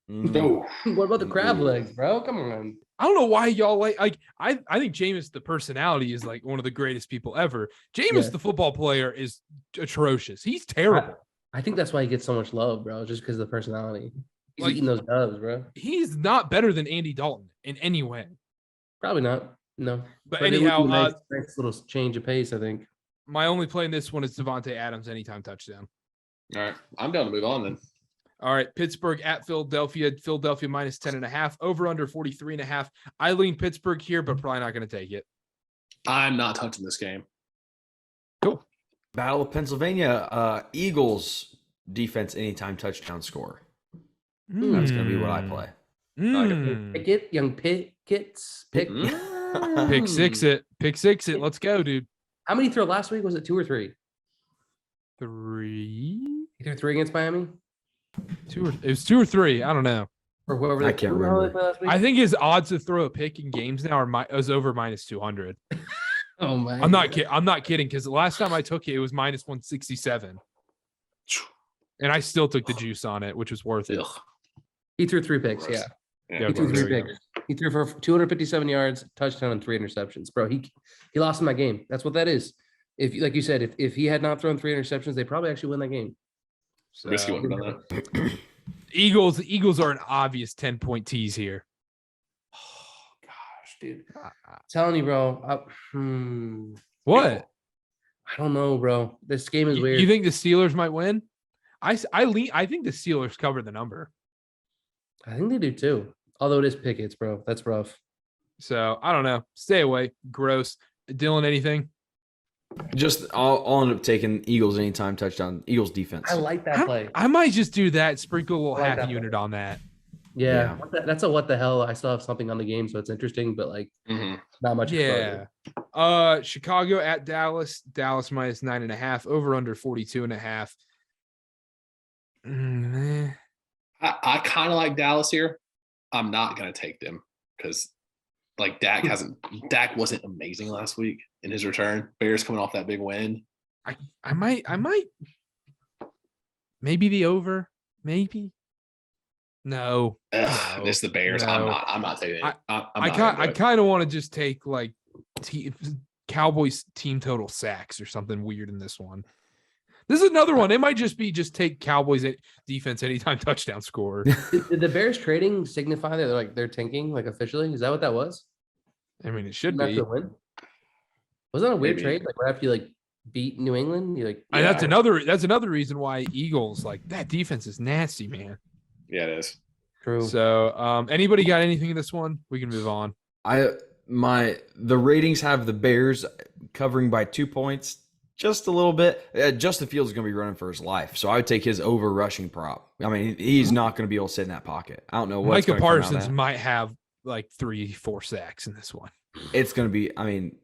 No. What about the crab legs, bro? Come on. I don't know why y'all like I think Jameis, the personality, is like one of the greatest people ever. Jameis, the football player, is atrocious. He's terrible. I think that's why he gets so much love, bro, just because of the personality. He's eating those doves, bro. He's not better than Andy Dalton in any way. Probably not. No. But anyhow, nice little change of pace, I think. My only play in this one is Devontae Adams anytime touchdown. All right. I'm down to move on then. All right. Pittsburgh at Philadelphia. Philadelphia minus 10.5. Over under 43.5. I lean Pittsburgh here, but probably not going to take it. I'm not touching this game. Cool. Battle of Pennsylvania. Eagles defense anytime touchdown score. That's going to be what I play. Pickett, young Pickets. Pick six it. Pick six it. Let's go, dude. How many throw last week? Was it 2 or 3? 3. He threw 3 against Miami? It was 2 or 3. I don't know. Or whoever I can't remember. I think his odds to throw a pick in games now is over minus 200. Oh my! I'm not kidding because the last time I took it, it was minus 167, and I still took the juice on it, which was worth it. He threw 3 picks. Yeah. He threw 3 picks. He threw for 257 yards, touchdown, and 3 interceptions. Bro, he lost in that game. That's what that is. If, like you said, if he had not thrown 3 interceptions, they probably actually win that game. So, Risky one on that. The Eagles are an obvious 10-point tease here. Oh gosh, dude! I'm telling you, bro. What? I don't know, bro. This game is weird. You think the Steelers might win? I think the Steelers cover the number. I think they do too. Although it is Pickett's, bro. That's rough. So I don't know. Stay away. Gross. Dylan, anything? Just I'll end up taking Eagles anytime touchdown. Eagles defense. I like that play. I might just do that. Sprinkle a little like half that unit on that. Yeah. That's a what the hell. I still have something on the game, so it's interesting, but like not much. Yeah. Chicago at Dallas. Dallas minus 9.5. Over under 42.5. I kind of like Dallas here. I'm not gonna take them because like Dak wasn't amazing last week in his return. Bears coming off that big win. I might maybe the over. Maybe. No. It's the Bears. No. I'm not taking it. I kind of want to just take like Cowboys team total sacks or something weird in this one. This is another one. It might just take Cowboys defense anytime touchdown score. Did the Bears trading signify that they're tanking officially? Is that what that was? I mean, it should be. Was that a weird trade? Like right after you beat New England, That's another reason why Eagles that defense is nasty, man. Yeah, it is. True. So, anybody got anything in this one? We can move on. The ratings have the Bears covering by 2 points. Just a little bit. Justin Fields is going to be running for his life, so I would take his over rushing prop. I mean, he's not going to be able to sit in that pocket. I don't know what Micah Parsons might have like 3-4 sacks in this one. It's going to be, I mean,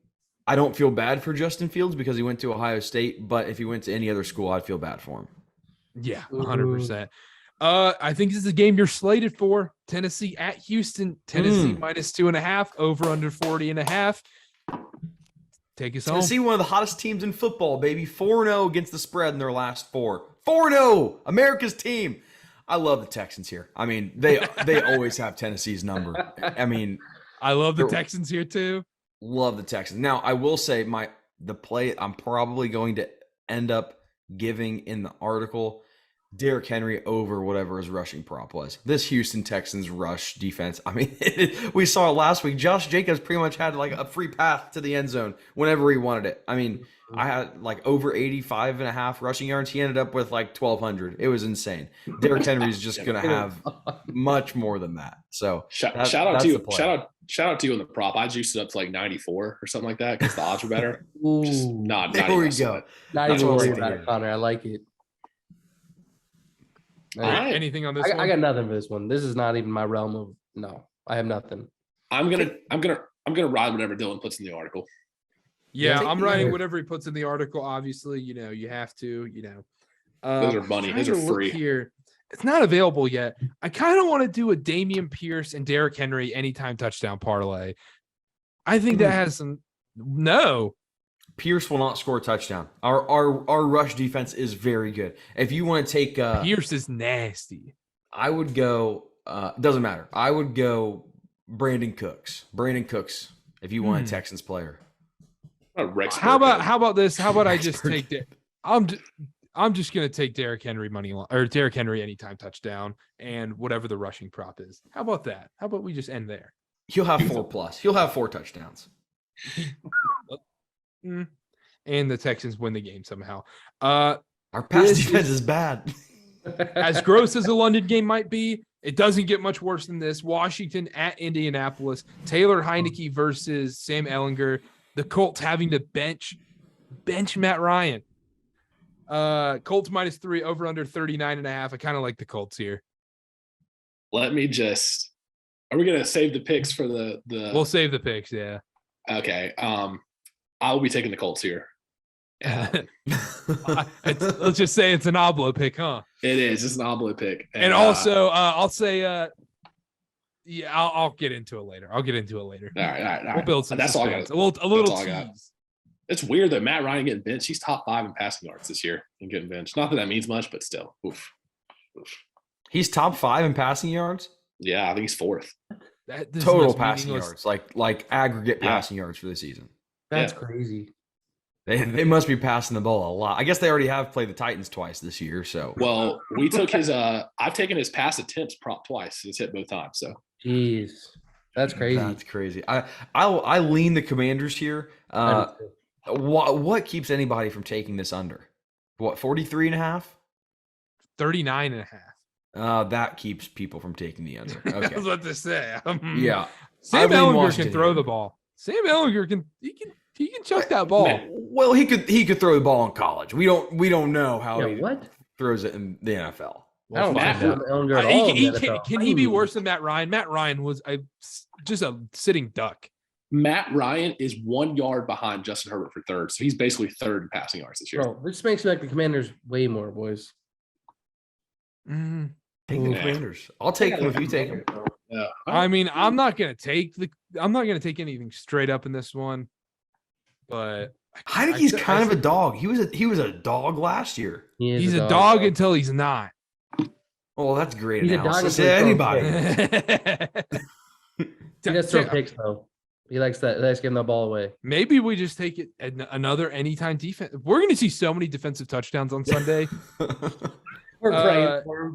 I don't feel bad for Justin Fields because he went to Ohio State, but if he went to any other school, I'd feel bad for him. Yeah, 100%. I think this is a game you're slated for. Tennessee at Houston. Tennessee minus 2.5, over under 40.5. Take us home. Tennessee, one of the hottest teams in football, baby. 4-0 against the spread in their last 4. 4-0, America's team. I love the Texans here. I mean, they always have Tennessee's number. I mean, I love the Texans here too. Love the Texans. Now, I will say the play I'm probably going to end up giving in the article, Derrick Henry over whatever his rushing prop was. This Houston Texans rush defense, I mean, we saw it last week. Josh Jacobs pretty much had like a free path to the end zone whenever he wanted it. I mean, I had like over 85.5 rushing yards. He ended up with like 1,200. It was insane. Derrick Henry's just going to have much more than that. So shout out to you. Shout out to you on the prop. I juiced it up to like 94 or something like that because the odds are better. Just not there we go. Not even worried about it, Connor. I like it. All right. Anything on this one? I got nothing for this one. This is not even my realm of. No, I have nothing. I'm gonna ride whatever Dylan puts in the article. Yeah, I'm writing whatever he puts in the article. Obviously, you have to. Those are money. Those are free. Here, it's not available yet. I kind of want to do a Dameon Pierce and Derrick Henry anytime touchdown parlay. I think that has some. No, Pierce will not score a touchdown. Our rush defense is very good. If you want to take Pierce is nasty. I would go doesn't matter. I would go Brandon Cooks. Brandon Cooks if you want a Texans player. How about this? How about I just take it? I'm just gonna take Derrick Henry Derrick Henry anytime touchdown and whatever the rushing prop is. How about that? How about we just end there? He'll have 4+. He'll have 4 touchdowns. And the Texans win the game somehow. Our pass defense is bad. As gross as the London game might be, it doesn't get much worse than this. Washington at Indianapolis. Taylor Heineke versus Sam Ehlinger. The Colts having to bench Matt Ryan. Colts minus 3, over under 39.5. I kind of like the Colts here. Let me just. Are we gonna save the picks for the? We'll save the picks. Yeah. Okay. I'll be taking the Colts here. Let's just say it's an oblo pick, huh? It is. It's an oblo pick. And also, I'll say, yeah, I'll get into it later. All right. We'll build some. That's suspense. all I got. A little tease. It's weird that Matt Ryan getting benched. He's top 5 in passing yards this year and getting benched. Not that that means much, but still. Oof. He's top 5 in passing yards. Yeah, I think he's 4th. Total passing yards, like aggregate passing yards for the season. That's crazy. They must be passing the ball a lot. I guess they already have played the Titans twice this year. So well, we took his. I've taken his pass attempts prop twice. It's hit both times. So jeez, that's crazy. That's crazy. I lean the Commanders here. What keeps anybody from taking this under? What 43.5? 39.5. That keeps people from taking the under. Okay. I was about to say. Yeah. Sam Ehlinger can throw the ball. Sam Ehlinger can chuck that ball. Well, he could throw the ball in college. We don't know how he what? throws it in the NFL. Well, can he be worse than Matt Ryan? Matt Ryan was just a sitting duck. Matt Ryan is 1 yard behind Justin Herbert for 3rd, so he's basically 3rd in passing yards this year. Bro, this makes me like the Commanders way more, boys. Take the Commanders. I'll take them if you take them. Yeah. I mean, I'm not gonna take anything straight up in this one, but Heineke's kind of a dog. He was a dog last year. He's a dog until he's not. Oh, that's great He's analysis. A dog Anybody. He does throw picks though. He likes that. Let's give him the ball away. Maybe we just take it another anytime defense. We're going to see so many defensive touchdowns on Sunday. We're praying for him,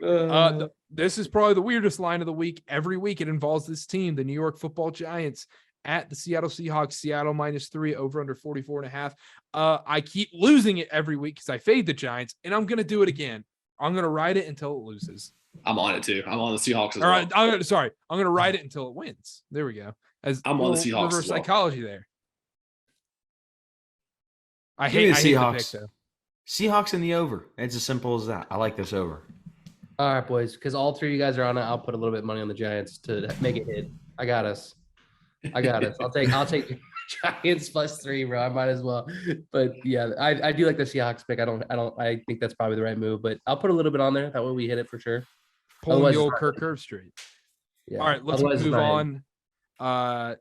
bro. This is probably the weirdest line of the week. Every week it involves this team, the New York Football Giants at the Seattle Seahawks. Seattle minus 3, over under 44.5. I keep losing it every week because I fade the Giants, and I'm going to do it again. I'm going to ride it until it loses. I'm on it too. I'm on the Seahawks as well. All right, I'm going to ride it until it wins. There we go. I'm on the Seahawks. Reverse as well. psychology there. I Give me hate the the Seahawks. pick, though. Seahawks in the over. It's as simple as that. I like this over. All right, boys, because all three of you guys are on it. I'll put a little bit of money on the Giants to make it hit. I got us. I'll take the Giants +3, bro. I might as well. But yeah, I do like the Seahawks pick. I think that's probably the right move, but I'll put a little bit on there. That way we hit it for sure. Pulling Otherwise, the old Kirk Herbstreit. Yeah. All right, let's move on.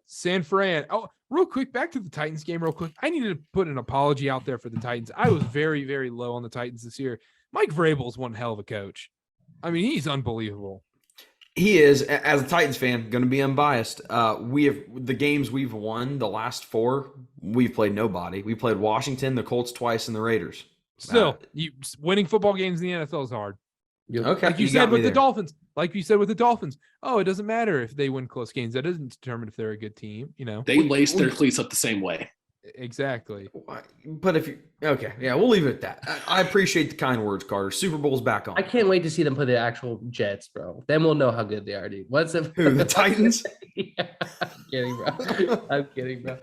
San Fran. Oh, real quick, back to the Titans game real quick. I need to put an apology out there for the Titans. I was very, very low on the Titans this year. Mike Vrabel's one hell of a coach. I mean, he's unbelievable. He is. As a Titans fan, going to be unbiased. We have the games we've won, the last 4, we've played nobody. We played Washington, the Colts twice, and the Raiders. Still, winning football games in the NFL is hard. Okay. Like you said with the Dolphins. Oh, it doesn't matter if they win close games. That doesn't determine if they're a good team, you know. They lace their cleats up the same way. Exactly. But we'll leave it at that. I appreciate the kind words, Carter. Super Bowl's back on. I can't wait to see them play the actual Jets, bro. Then we'll know how good they are, dude. Who, the Titans? Yeah, I'm kidding, bro.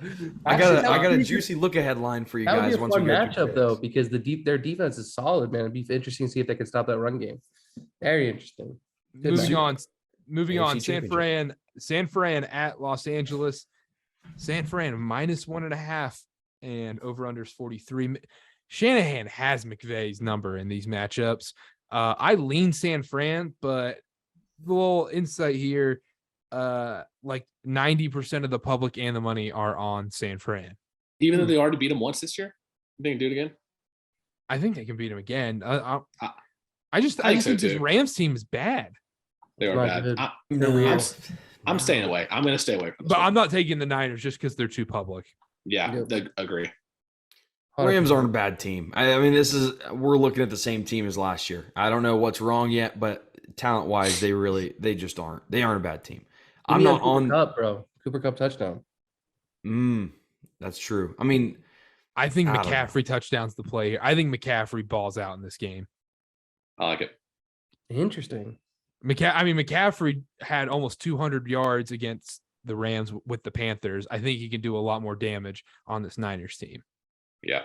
I got a juicy look ahead line for you that guys. Would be a fun matchup though, because their defense is solid, man. It'd be interesting to see if they can stop that run game. Very interesting. Moving on. San Fran at Los Angeles. San Fran -1.5 and over under is 43. Shanahan has McVay's number in these matchups. I lean San Fran, but a little insight here. Like 90% of the public and the money are on San Fran. Even though they already beat them once this year? They can do it again? I think they can beat them again. I think think this Rams team is bad. They are bad. I'm staying away. I'm going to stay away from this. But I'm not taking the Niners just because they're too public. Yeah, I agree. Rams aren't a bad team. I mean, we're looking at the same team as last year. I don't know what's wrong yet, but talent-wise, they just aren't. They aren't a bad team. I'm not on Cup, bro. Cooper Cup touchdown. That's true. I mean, I think McCaffrey touchdowns the play here. I think McCaffrey balls out in this game. I like it. Interesting. McCaffrey had almost 200 yards against the Rams with the Panthers. I think he can do a lot more damage on this Niners team. Yeah.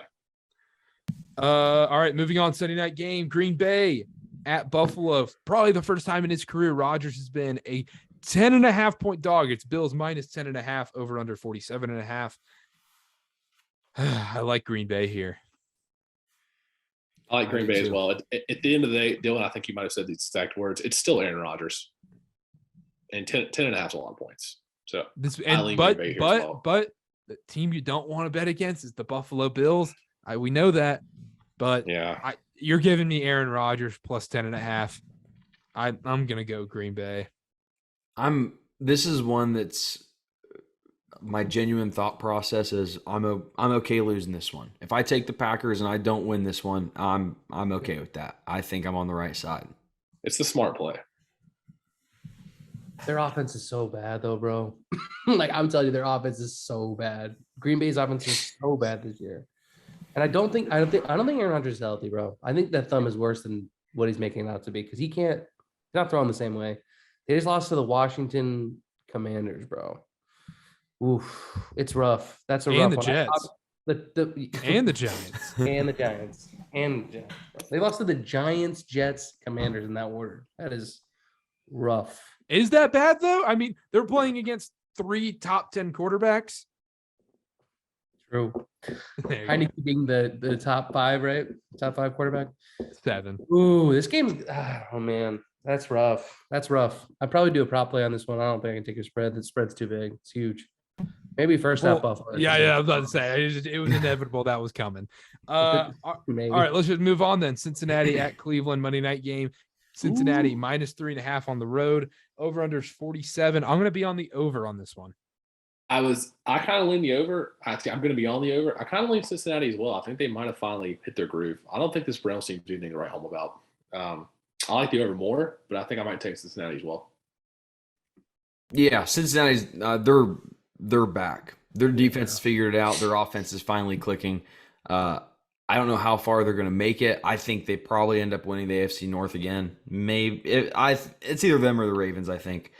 All right, moving on. Sunday night game, Green Bay at Buffalo. Probably the first time in his career Rodgers has been a 10.5 point dog. It's Bills -10.5 over under 47.5. I like Green Bay here. I like Green Bay as well. At the end of the day, Dylan, I think you might have said these exact words. It's still Aaron Rodgers. And 10.5 is a lot of points. So but the team you don't want to bet against is the Buffalo Bills. We know that. But yeah, you're giving me Aaron Rodgers plus 10.5. I'm gonna go Green Bay. This is one that's my genuine thought process is I'm okay losing this one. If I take the Packers and I don't win this one, I'm okay with that. I think I'm on the right side. It's the smart play. Their offense is so bad though, bro. Like I'm telling you, their offense is so bad. Green Bay's offense is so bad this year. And I don't think Aaron Rodgers is healthy, bro. I think that thumb is worse than what he's making it out to be because he's not throwing the same way. They just lost to the Washington Commanders, bro. Oof, it's rough. That's a rough and the one. Jets. And the Giants. And the Giants. And the Giants. They lost to the Giants, Jets, Commanders in that order. That is rough. Is that bad though? I mean, they're playing against 3 top 10 quarterbacks. True. Kind of keeping the top 5, right? Top 5 quarterback. 7. Ooh, this game's oh man. That's rough. I'd probably do a prop play on this one. I don't think I can take a spread. The spread's too big. It's huge. Maybe first half Buffalo. Yeah, I was about to say it was inevitable that was coming. All right, let's just move on then. Cincinnati at Cleveland Monday night game. Cincinnati -3.5 on the road. Over under is 47. I'm going to be on the over on this one. I kind of lean the over. I'm going to be on the over. I kind of lean Cincinnati as well. I think they might have finally hit their groove. I don't think this Browns team do anything to write home about. I like the over more, but I think I might take Cincinnati as well. Yeah, Cincinnati's they're back. Their defense has figured it out. Their offense is finally clicking. I don't know how far they're going to make it. I think they probably end up winning the AFC North again. Maybe it's either them or the Ravens. I think.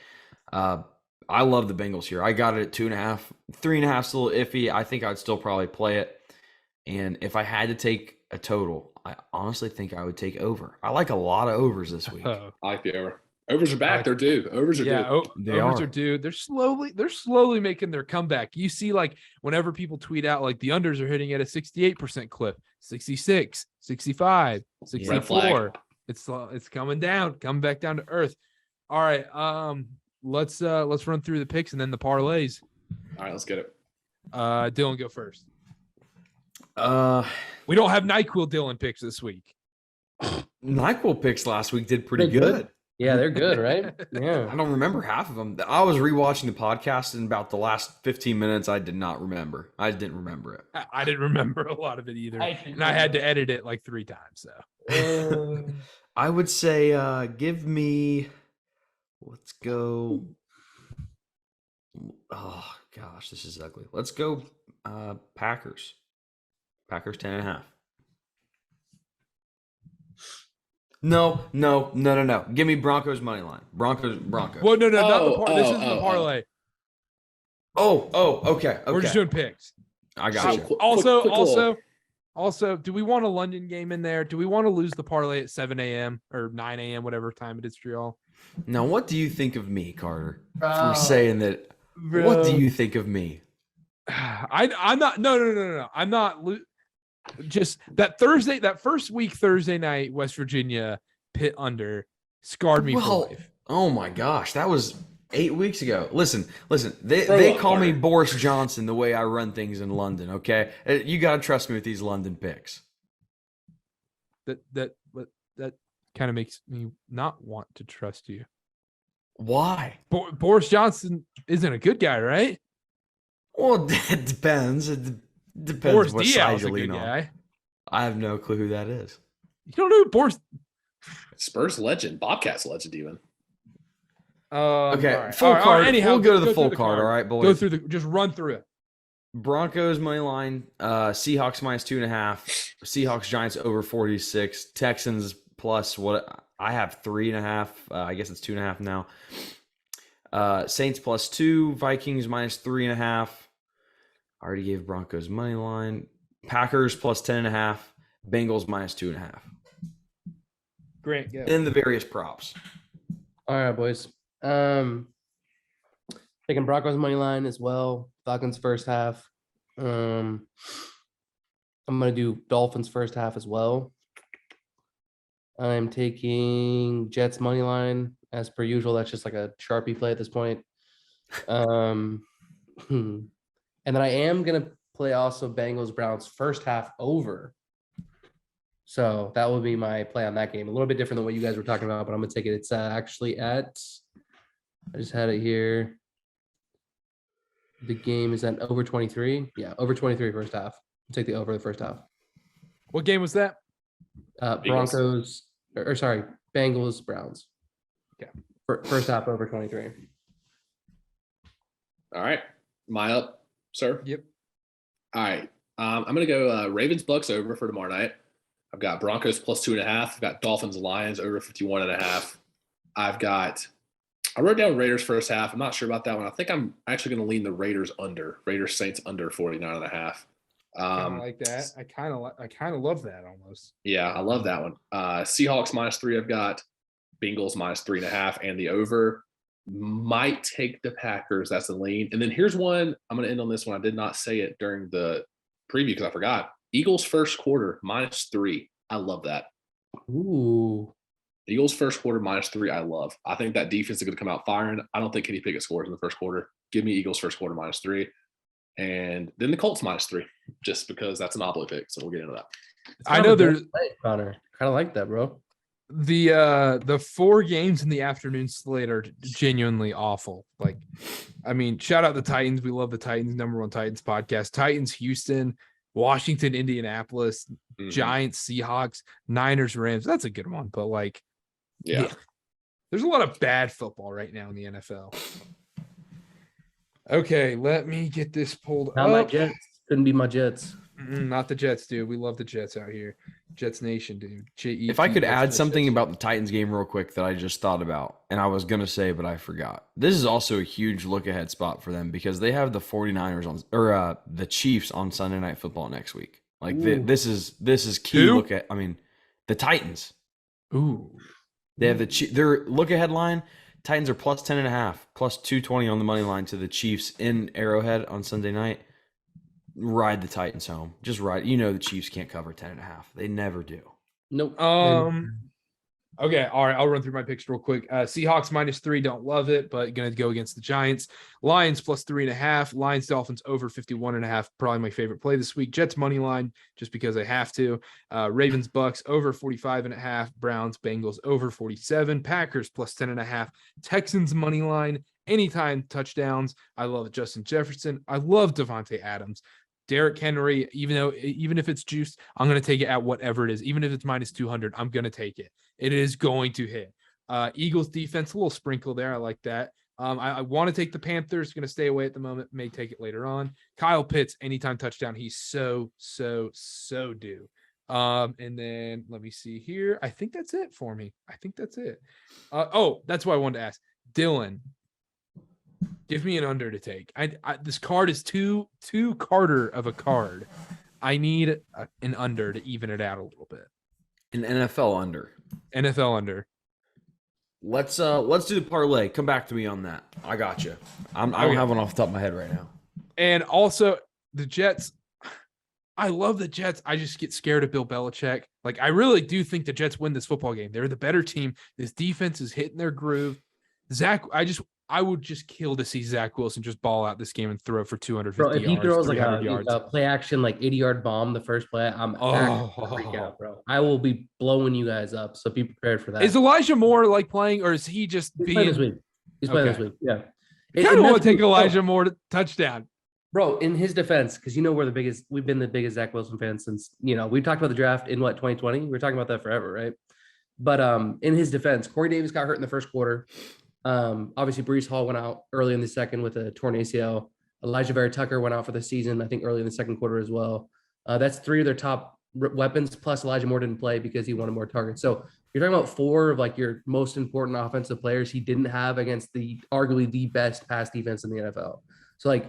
I love the Bengals here. I got it at 2.5, 3.5 is a little iffy. I think I'd still probably play it. And if I had to take a total, I honestly think I would take over. I like a lot of overs this week. Oh, I like the over. Overs are back. They're due. Overs are yeah, due. They overs are. are due. They're slowly making their comeback. You see, like whenever people tweet out, like the unders are hitting at a 68% clip, 66, 65, 64. It's coming back down to earth. All right, let's run through the picks and then the parlays. All right, let's get it. Dylan, go first. We We don't have NyQuil Dylan picks this week. NyQuil picks last week did pretty They're good. good. Yeah, they're good, right? Yeah. I don't remember half of them. I was rewatching the podcast in about the last 15 minutes. I did not remember. I didn't remember it. I didn't remember a lot of it either, and I had to edit it like 3 times. So I would say give me, let's go. Oh gosh, this is ugly. Let's go Packers. Packers 10.5. No. Give me Broncos money line. Broncos. well, no, not the this isn't the oh. parlay. Okay. We're just doing picks. I got So, you. Also, do we want a London game in there? Do we want to lose the parlay at 7 a.m. or 9 a.m., whatever time it is for y'all? Now, what do you think of me, Carter? Bro. For saying that. What do you think of me? I'm not. No. I'm not. Just that Thursday, that first week, Thursday night, West Virginia Pitt under scarred me for life. Oh my gosh, that was 8 weeks ago. Listen. They call me Boris Johnson the way I run things in London. Okay, you gotta trust me with these London picks. That kind of makes me not want to trust you. Why? Boris Johnson isn't a good guy, right? Well, it depends. It depends Boris what Diaw's side a you good lean on. guy. I have no clue who that is. You don't know who Boris. Spurs legend, Bobcats legend, even. Okay, all right. full All right, card. anyhow, we'll go to go the through full the card. card. All right, boys. Go through just run through it. Broncos money line, Seahawks minus 2.5, Seahawks Giants over 46, Texans plus what I have 3.5. I guess it's 2.5 now. Saints plus 2, Vikings minus 3.5. I already gave Broncos money line. Packers plus 10.5, Bengals minus 2.5. Grant, go. Then the various props. All right, boys. Taking Broncos money line as well. Falcons first half. I'm gonna do Dolphins first half as well. I'm taking Jets money line as per usual. That's just like a Sharpie play at this point. And then I am gonna play also Bengals Browns first half over. So that will be my play on that game. A little bit different than what you guys were talking about, but I'm gonna take it. It's actually at. I just had it here. The game is at over 23. Yeah, over 23 first half. I'll take the over the first half. What game was that? Broncos, or sorry, Bengals, Browns. Okay. First half over 23. All right. Am I up, sir? Yep. All right. I'm going to go Ravens Bucks over for tomorrow night. I've got Broncos plus 2.5. I've got Dolphins Lions over 51.5. I wrote down Raiders first half. I'm not sure about that one. I think I'm actually going to lean the Raiders under. Raiders Saints under 49.5. I like that. I kind of love that almost. Yeah, I love that one. Seahawks minus 3. I've got Bengals minus 3.5, and the over might take the Packers. That's the lean. And then here's one. I'm going to end on this one. I did not say it during the preview because I forgot. Eagles first quarter minus 3. I love that. Ooh. Eagles first quarter minus 3. I love. I think that defense is going to come out firing. I don't think Kenny Pickett scores in the first quarter. Give me Eagles first quarter minus 3. And then the Colts minus 3, just because that's an obligate pick. So we'll get into that. I know there's Connor. Kind of like that, bro. the 4 games in the afternoon slate are genuinely awful. Like, I mean, shout out the Titans. We love the Titans, #1 Titans podcast. Titans, Houston, Washington, Indianapolis, Giants, Seahawks, Niners, Rams. That's a good one. But like, Yeah. there's a lot of bad football right now in the NFL. Okay, let me get this pulled Not my up. Jets. Couldn't be my Jets. Not the Jets, dude. We love the Jets out here. Jets Nation, dude. J-E-T, If I could add Jets. something about the Titans game real quick that I just thought about, and I was going to say, but I forgot. This is also a huge look-ahead spot for them because they have the 49ers on, or the Chiefs on Sunday Night Football next week. Like Ooh. this is key. Who? Look at the Titans. Ooh. They have their look ahead line. Titans are plus 10.5, plus 220 on the money line to the Chiefs in Arrowhead on Sunday night. Ride the Titans home. Just ride. You know the Chiefs can't cover 10.5. They never do. Nope. Okay, all right. I'll run through my picks real quick. Seahawks -3, don't love it, but gonna go against the Giants. Lions +3.5. Lions Dolphins over 51.5. Probably my favorite play this week. Jets money line, just because I have to. Ravens Bucks over 45.5. Browns Bengals over 47. Packers +10.5. Texans money line, anytime touchdowns. I love Justin Jefferson. I love Devontae Adams. Derrick Henry, even if it's juiced, I'm going to take it at whatever it is. Even if it's -200, I'm going to take it. It is going to hit. Eagles defense, a little sprinkle there. I like that. I want to take the Panthers. Going to stay away at the moment. May take it later on. Kyle Pitts, anytime touchdown. He's so due. And then let me see here. I think that's it for me. I think that's it. That's what I wanted to ask. Dylan, give me an under to take. This card is too Carter of a card. I need an under to even it out a little bit. An NFL under. NFL under. Let's do the parlay. Come back to me on that. I got you. I don't have one off the top of my head right now. And also the Jets. I love the Jets. I just get scared of Bill Belichick. Like, I really do think the Jets win this football game. They're the better team. This defense is hitting their groove. I would just kill to see Zach Wilson just ball out this game and throw for 250 Bro, if he yards, throws like 300 yards. a play action, like 80-yard bomb the first play, I'm freak out, bro. I will be blowing you guys up. So be prepared for that. Is Elijah Moore like playing, or is he just He's being? playing this week. He's playing this week. Yeah. I kind of want to take Elijah Moore to touchdown. Bro, in his defense, because we've been the biggest Zach Wilson fans since, we talked about the draft in 2020. We were talking about that forever, right? But in his defense, Corey Davis got hurt in the first quarter. Obviously, Breece Hall went out early in the second with a torn ACL. Elijah Vera Tucker went out for the season, I think early in the second quarter as well. That's three of their top weapons, plus Elijah Moore didn't play because he wanted more targets. So you're talking about four of like your most important offensive players he didn't have against arguably the best pass defense in the NFL. So like,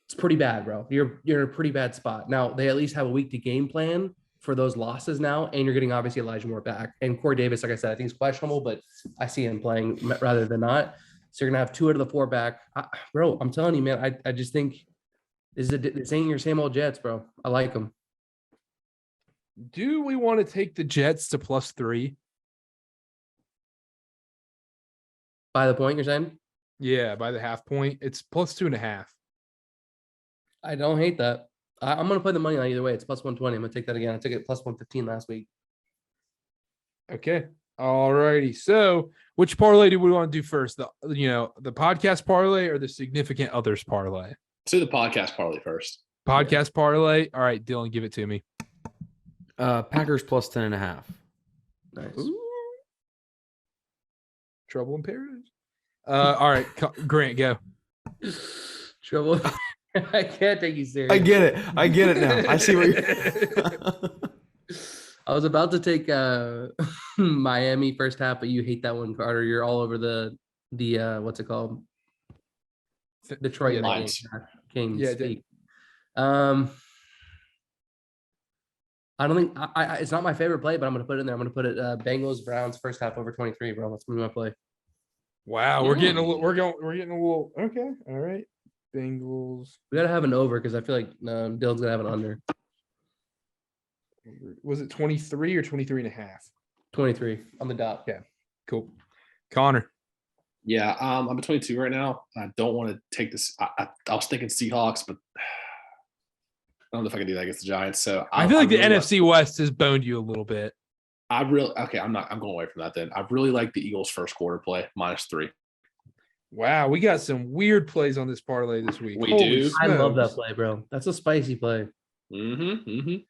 it's pretty bad, bro. You're in a pretty bad spot. Now, they at least have a week to game plan for those losses now, and you're getting obviously Elijah Moore back. And Corey Davis, like I said, I think he's questionable, but I see him playing rather than not. So you're going to have 2 out of the 4 back. Bro, I'm telling you, man, I just think this ain't your same old Jets, bro. I like them. Do we want to take the Jets to +3? By the point, you're saying? Yeah, by the half point. It's +2.5. I don't hate that. I'm going to play the money line either way. It's +120. I'm going to take that again. I took it +115 last week. Okay. All righty. So which parlay do we want to do first? The podcast parlay or the significant others parlay? Do the podcast parlay first. Podcast parlay. All right, Dylan, give it to me. Packers +10.5. Nice. Ooh. Trouble in paradise. All right, Grant, go. Trouble. I can't take you serious. I get it now. I see what you're I was about to take Miami first half, but you hate that one, Carter. You're all over the what's it called? Detroit Lions. Kings. Yeah, speak. I don't think it's not my favorite play, but I'm gonna put it in there. I'm gonna put it Bengals Browns first half over 23, bro. That's gonna be my play. Wow, we're getting a little okay. All right. Bengals. We gotta have an over because I feel like Dylan's gonna have an under. Was it 23 or 23.5? 23 on the dot. Yeah. Cool. Connor. Yeah, I'm at 22 right now. I don't want to take this. I was thinking Seahawks, but I don't know if I can do that against the Giants. So I feel like the NFC West has boned you a little bit. I'm going away from that then. I really like the Eagles first quarter play -3. Wow, we got some weird plays on this parlay this week. We Holy do. I love that smokes. play, bro. That's a spicy play. I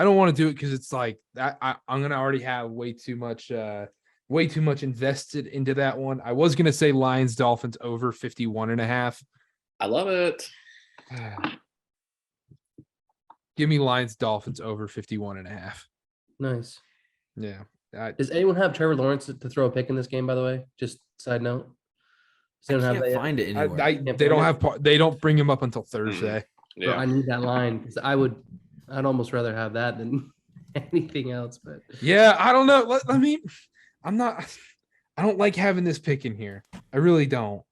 don't want to do it because it's like I'm gonna already have way too much invested into that one. I was gonna say Lions Dolphins over 51.5. I love it. Give me Lions Dolphins over 51.5. Nice. Yeah. Does anyone have Trevor Lawrence to throw a pick in this game, by the way? Just side note. So I don't have can't that yet? find it anywhere. They don't have they don't bring him up until Thursday. Bro, Yeah. I need that line because I'd almost rather have that than anything else. But Yeah, I don't know. I mean, I don't like having this pick in here. I really don't.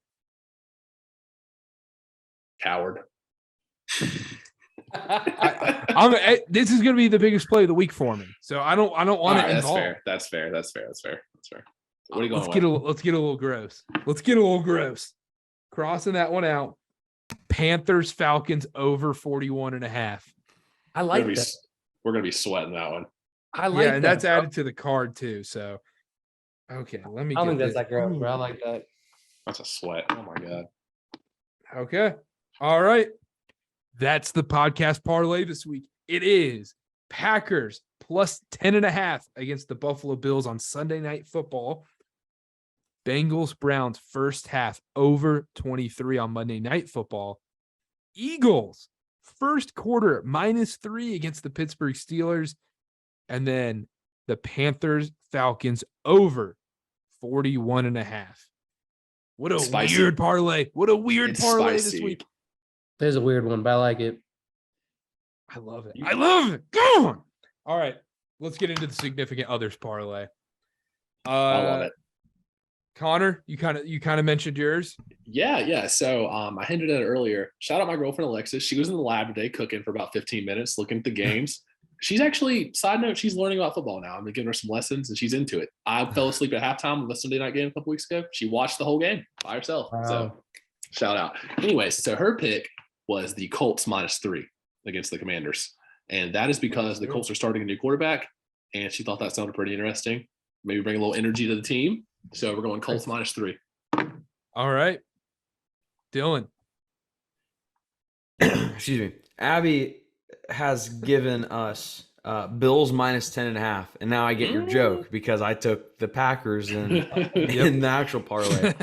Coward. This is going to be the biggest play of the week for me. So I don't want it involved. That's fair. What are you going Let's get a little gross. Let's get a little gross. Crossing that one out. Panthers Falcons over 41.5. I like that. We're gonna be sweating that one. I like Yeah, and that, that's bro. added to the card too. So okay, let me I don't get think that's this. that gross, bro. I like that. That's a sweat. Oh my god. Okay. All right. That's the podcast parlay this week. It is Packers plus 10.5 against the Buffalo Bills on Sunday Night Football. Bengals Browns first half over 23 on Monday Night Football. Eagles first quarter -3 against the Pittsburgh Steelers. And then the Panthers Falcons over 41.5. What a Spicy. weird parlay. What a weird It's parlay spicy. this week. There's a weird one, but I like it. I love it. I love it. Go on. All right. Let's get into the significant others parlay. I love it. Connor, you kind of mentioned yours. Yeah. So I hinted at it earlier. Shout out my girlfriend Alexis. She was in the lab today cooking for about 15 minutes, looking at the games. She's actually, side note, she's learning about football now. I'm giving her some lessons and she's into it. I fell asleep at halftime of the Sunday night game a couple weeks ago. She watched the whole game by herself. Wow. So shout out. Anyways, so her pick was the Colts -3 against the Commanders. And that is because the Colts are starting a new quarterback. And she thought that sounded pretty interesting. Maybe bring a little energy to the team. So we're going Colts -3. All right. Dylan. Excuse me. Abby has given us Bills -10.5, and now I get your joke because I took the Packers in the actual parlay.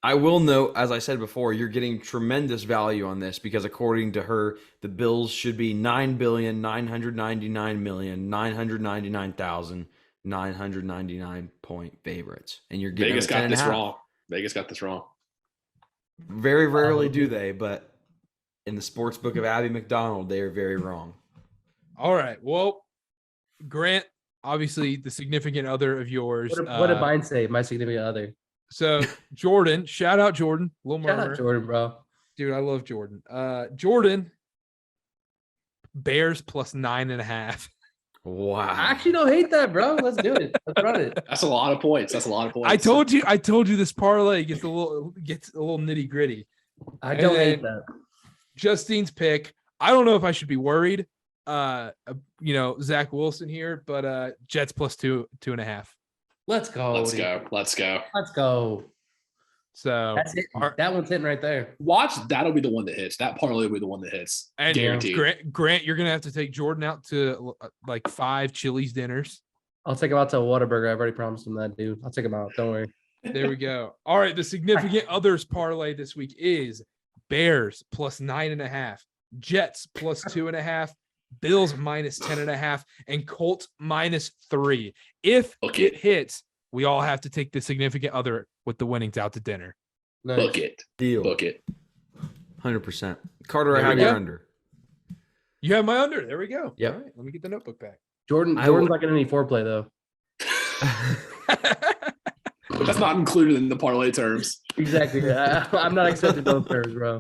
I will note, as I said before, you're getting tremendous value on this because according to her, the Bills should be 9,999,999,999 point favorites, and you're getting Vegas got this 10.5. wrong. Vegas got this wrong. Very rarely do they, but in the sports book of Abby McDonald, they are very wrong. All right. Well, Grant, obviously the significant other of yours. What did mine say? My significant other. So Jordan, shout out Jordan. Little Shout murmur. out Jordan, bro. Dude, I love Jordan. Jordan, Bears plus 9.5. Wow. I actually don't hate that, bro. Let's do it. Let's run it. That's a lot of points. I told you this parlay gets a little nitty gritty. I don't hate And that. Justine's pick. I don't know if I should be worried. Zach Wilson here, but Jets plus 2.5. Let's go. Let's dude. go. Let's go. Let's go. So That's it. That one's hitting right there. Watch. That'll be the one that hits. That parlay will be the one that hits. and Guaranteed. Grant, you're gonna have to take Jordan out to like 5 Chili's dinners. I'll take him out to a Whataburger. I've already promised him that, dude. I'll take him out. Don't worry. There we go. All right, the significant others parlay this week is Bears plus 9.5, Jets plus 2.5, Bills -10.5, and Colts -3. If Okay. it hits, we all have to take the significant other with the winnings out to dinner. Nice. Book it. Deal. Book it. 100%. Carter, I There we have your go. under. You have my under. There we go. Yep. All right, let me get the notebook back. Jordan's not getting any foreplay though. But that's not included in the parlay terms. Exactly. I'm not accepting those terms, bro.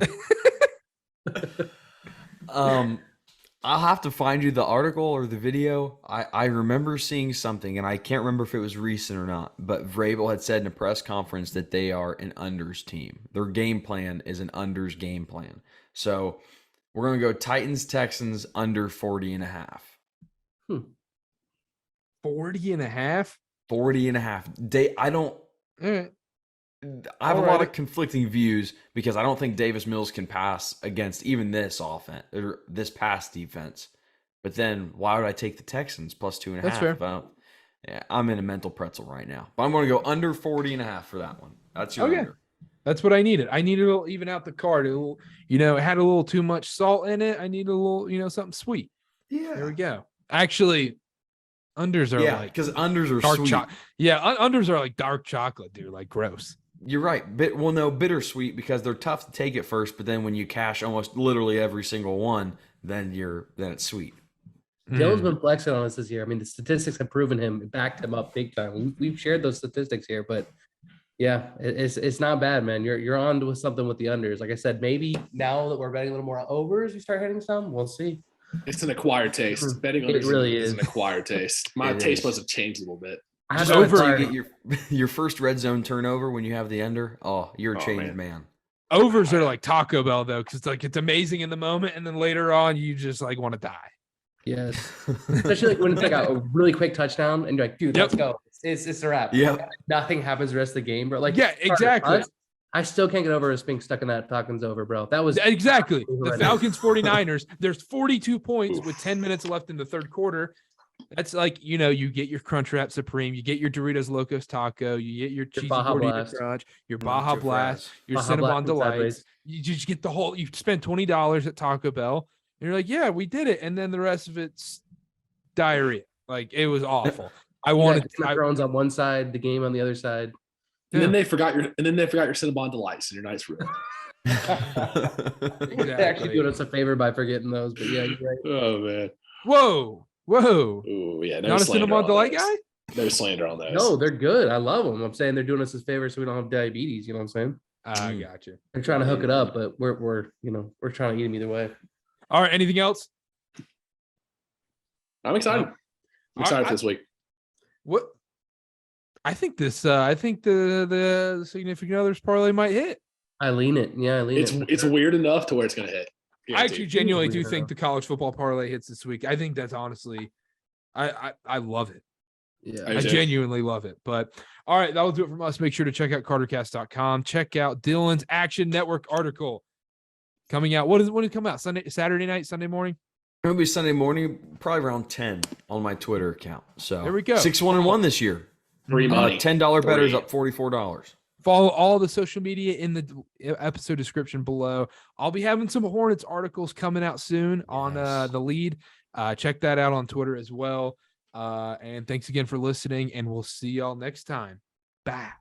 I'll have to find you the article or the video. I remember seeing something, and I can't remember if it was recent or not, but Vrabel had said in a press conference that they are an unders team. Their game plan is an unders game plan. So we're going to go Titans, Texans under 40.5. 40.5. 40.5. I don't. All right. I have a lot Alright. of conflicting views because I don't think Davis Mills can pass against even this offense or this pass defense. But then why would I take the Texans plus 2.5? That's fair. I'm in a mental pretzel right now. But I'm going to go under 40.5 for that one. That's your Okay. under. That's what I needed. I needed to even out the card. It had a little too much salt in it. I need a little, something sweet. Yeah. There we go. Actually, unders are Yeah, like because unders are dark sweet. chocolate. Yeah, unders are like dark chocolate, dude. Like gross. You're right. Bittersweet because they're tough to take at first, but then when you cash almost literally every single one, then it's sweet. Dylan's been flexing on us this year. I mean, the statistics have proven him, backed him up big time. We've shared those statistics here, but yeah, it's not bad, man. You're on to something with the unders. Like I said, maybe now that we're betting a little more overs, you start hitting some. We'll see. It's an acquired taste. Betting It really is an acquired taste. My taste buds have changed a little bit. I have Just to over acquire- you get your first red zone turnover when you have the under. Oh, you're a changed man. Overs are like Taco Bell though, because it's amazing in the moment, and then later on you just like want to die. Yes, especially like when it's like a really quick touchdown, and you're like, dude, let's go. It's a wrap. Yeah, nothing happens the rest of the game, bro. Like, yeah, exactly. I still can't get over us being stuck in that Falcons over, bro. That was exactly the Falcons 49ers. There's 42 points with 10 minutes left in the third quarter. That's like, you get your Crunchwrap Supreme, you get your Doritos Locos Taco, you get your cheesy Baja gordita Blast. crunch, your Baja Blast, your Baja Blast Cinnabon and Delights. Sideways. You just get the whole. You spend $20 at Taco Bell, and you're like, yeah, we did it, and then the rest of it's diarrhea. Like, it was awful. I wanted Thrones on one side, the game on the other side. And then they forgot your Cinnabon Delights in your nice room. Exactly. They're actually doing us a favor by forgetting those, but yeah, you're right. Oh man. Whoa. Ooh, yeah. No Not a Cinnabon Delight guy? No slander on those. No, they're good. I love them. I'm saying they're doing us a favor so we don't have diabetes. You know what I'm saying? I got you. They're trying to hook it up, but we're trying to eat them either way. All right. Anything else? I'm excited. I'm excited for this week. What? I think the Significant Others parlay might hit. I lean it. Yeah, I lean it. It's weird enough to where it's going to hit. I actually genuinely do Yeah. think the college football parlay hits this week. I think that's honestly, I love it. Yeah. I I do. genuinely love it. But all right, that will do it from us. Make sure to check out cartercast.com. Check out Dylan's Action Network article coming out. When did it come out? Saturday night, Sunday morning? It'll be Sunday morning, probably around 10 on my Twitter account. So There we go. 6-1-1 this year. Free money. $10 bettors Free. up $44. Follow all the social media in the episode description below. I'll be having some Hornets articles coming out soon on the lead. Check that out on Twitter as well. And thanks again for listening, and we'll see y'all next time. Bye.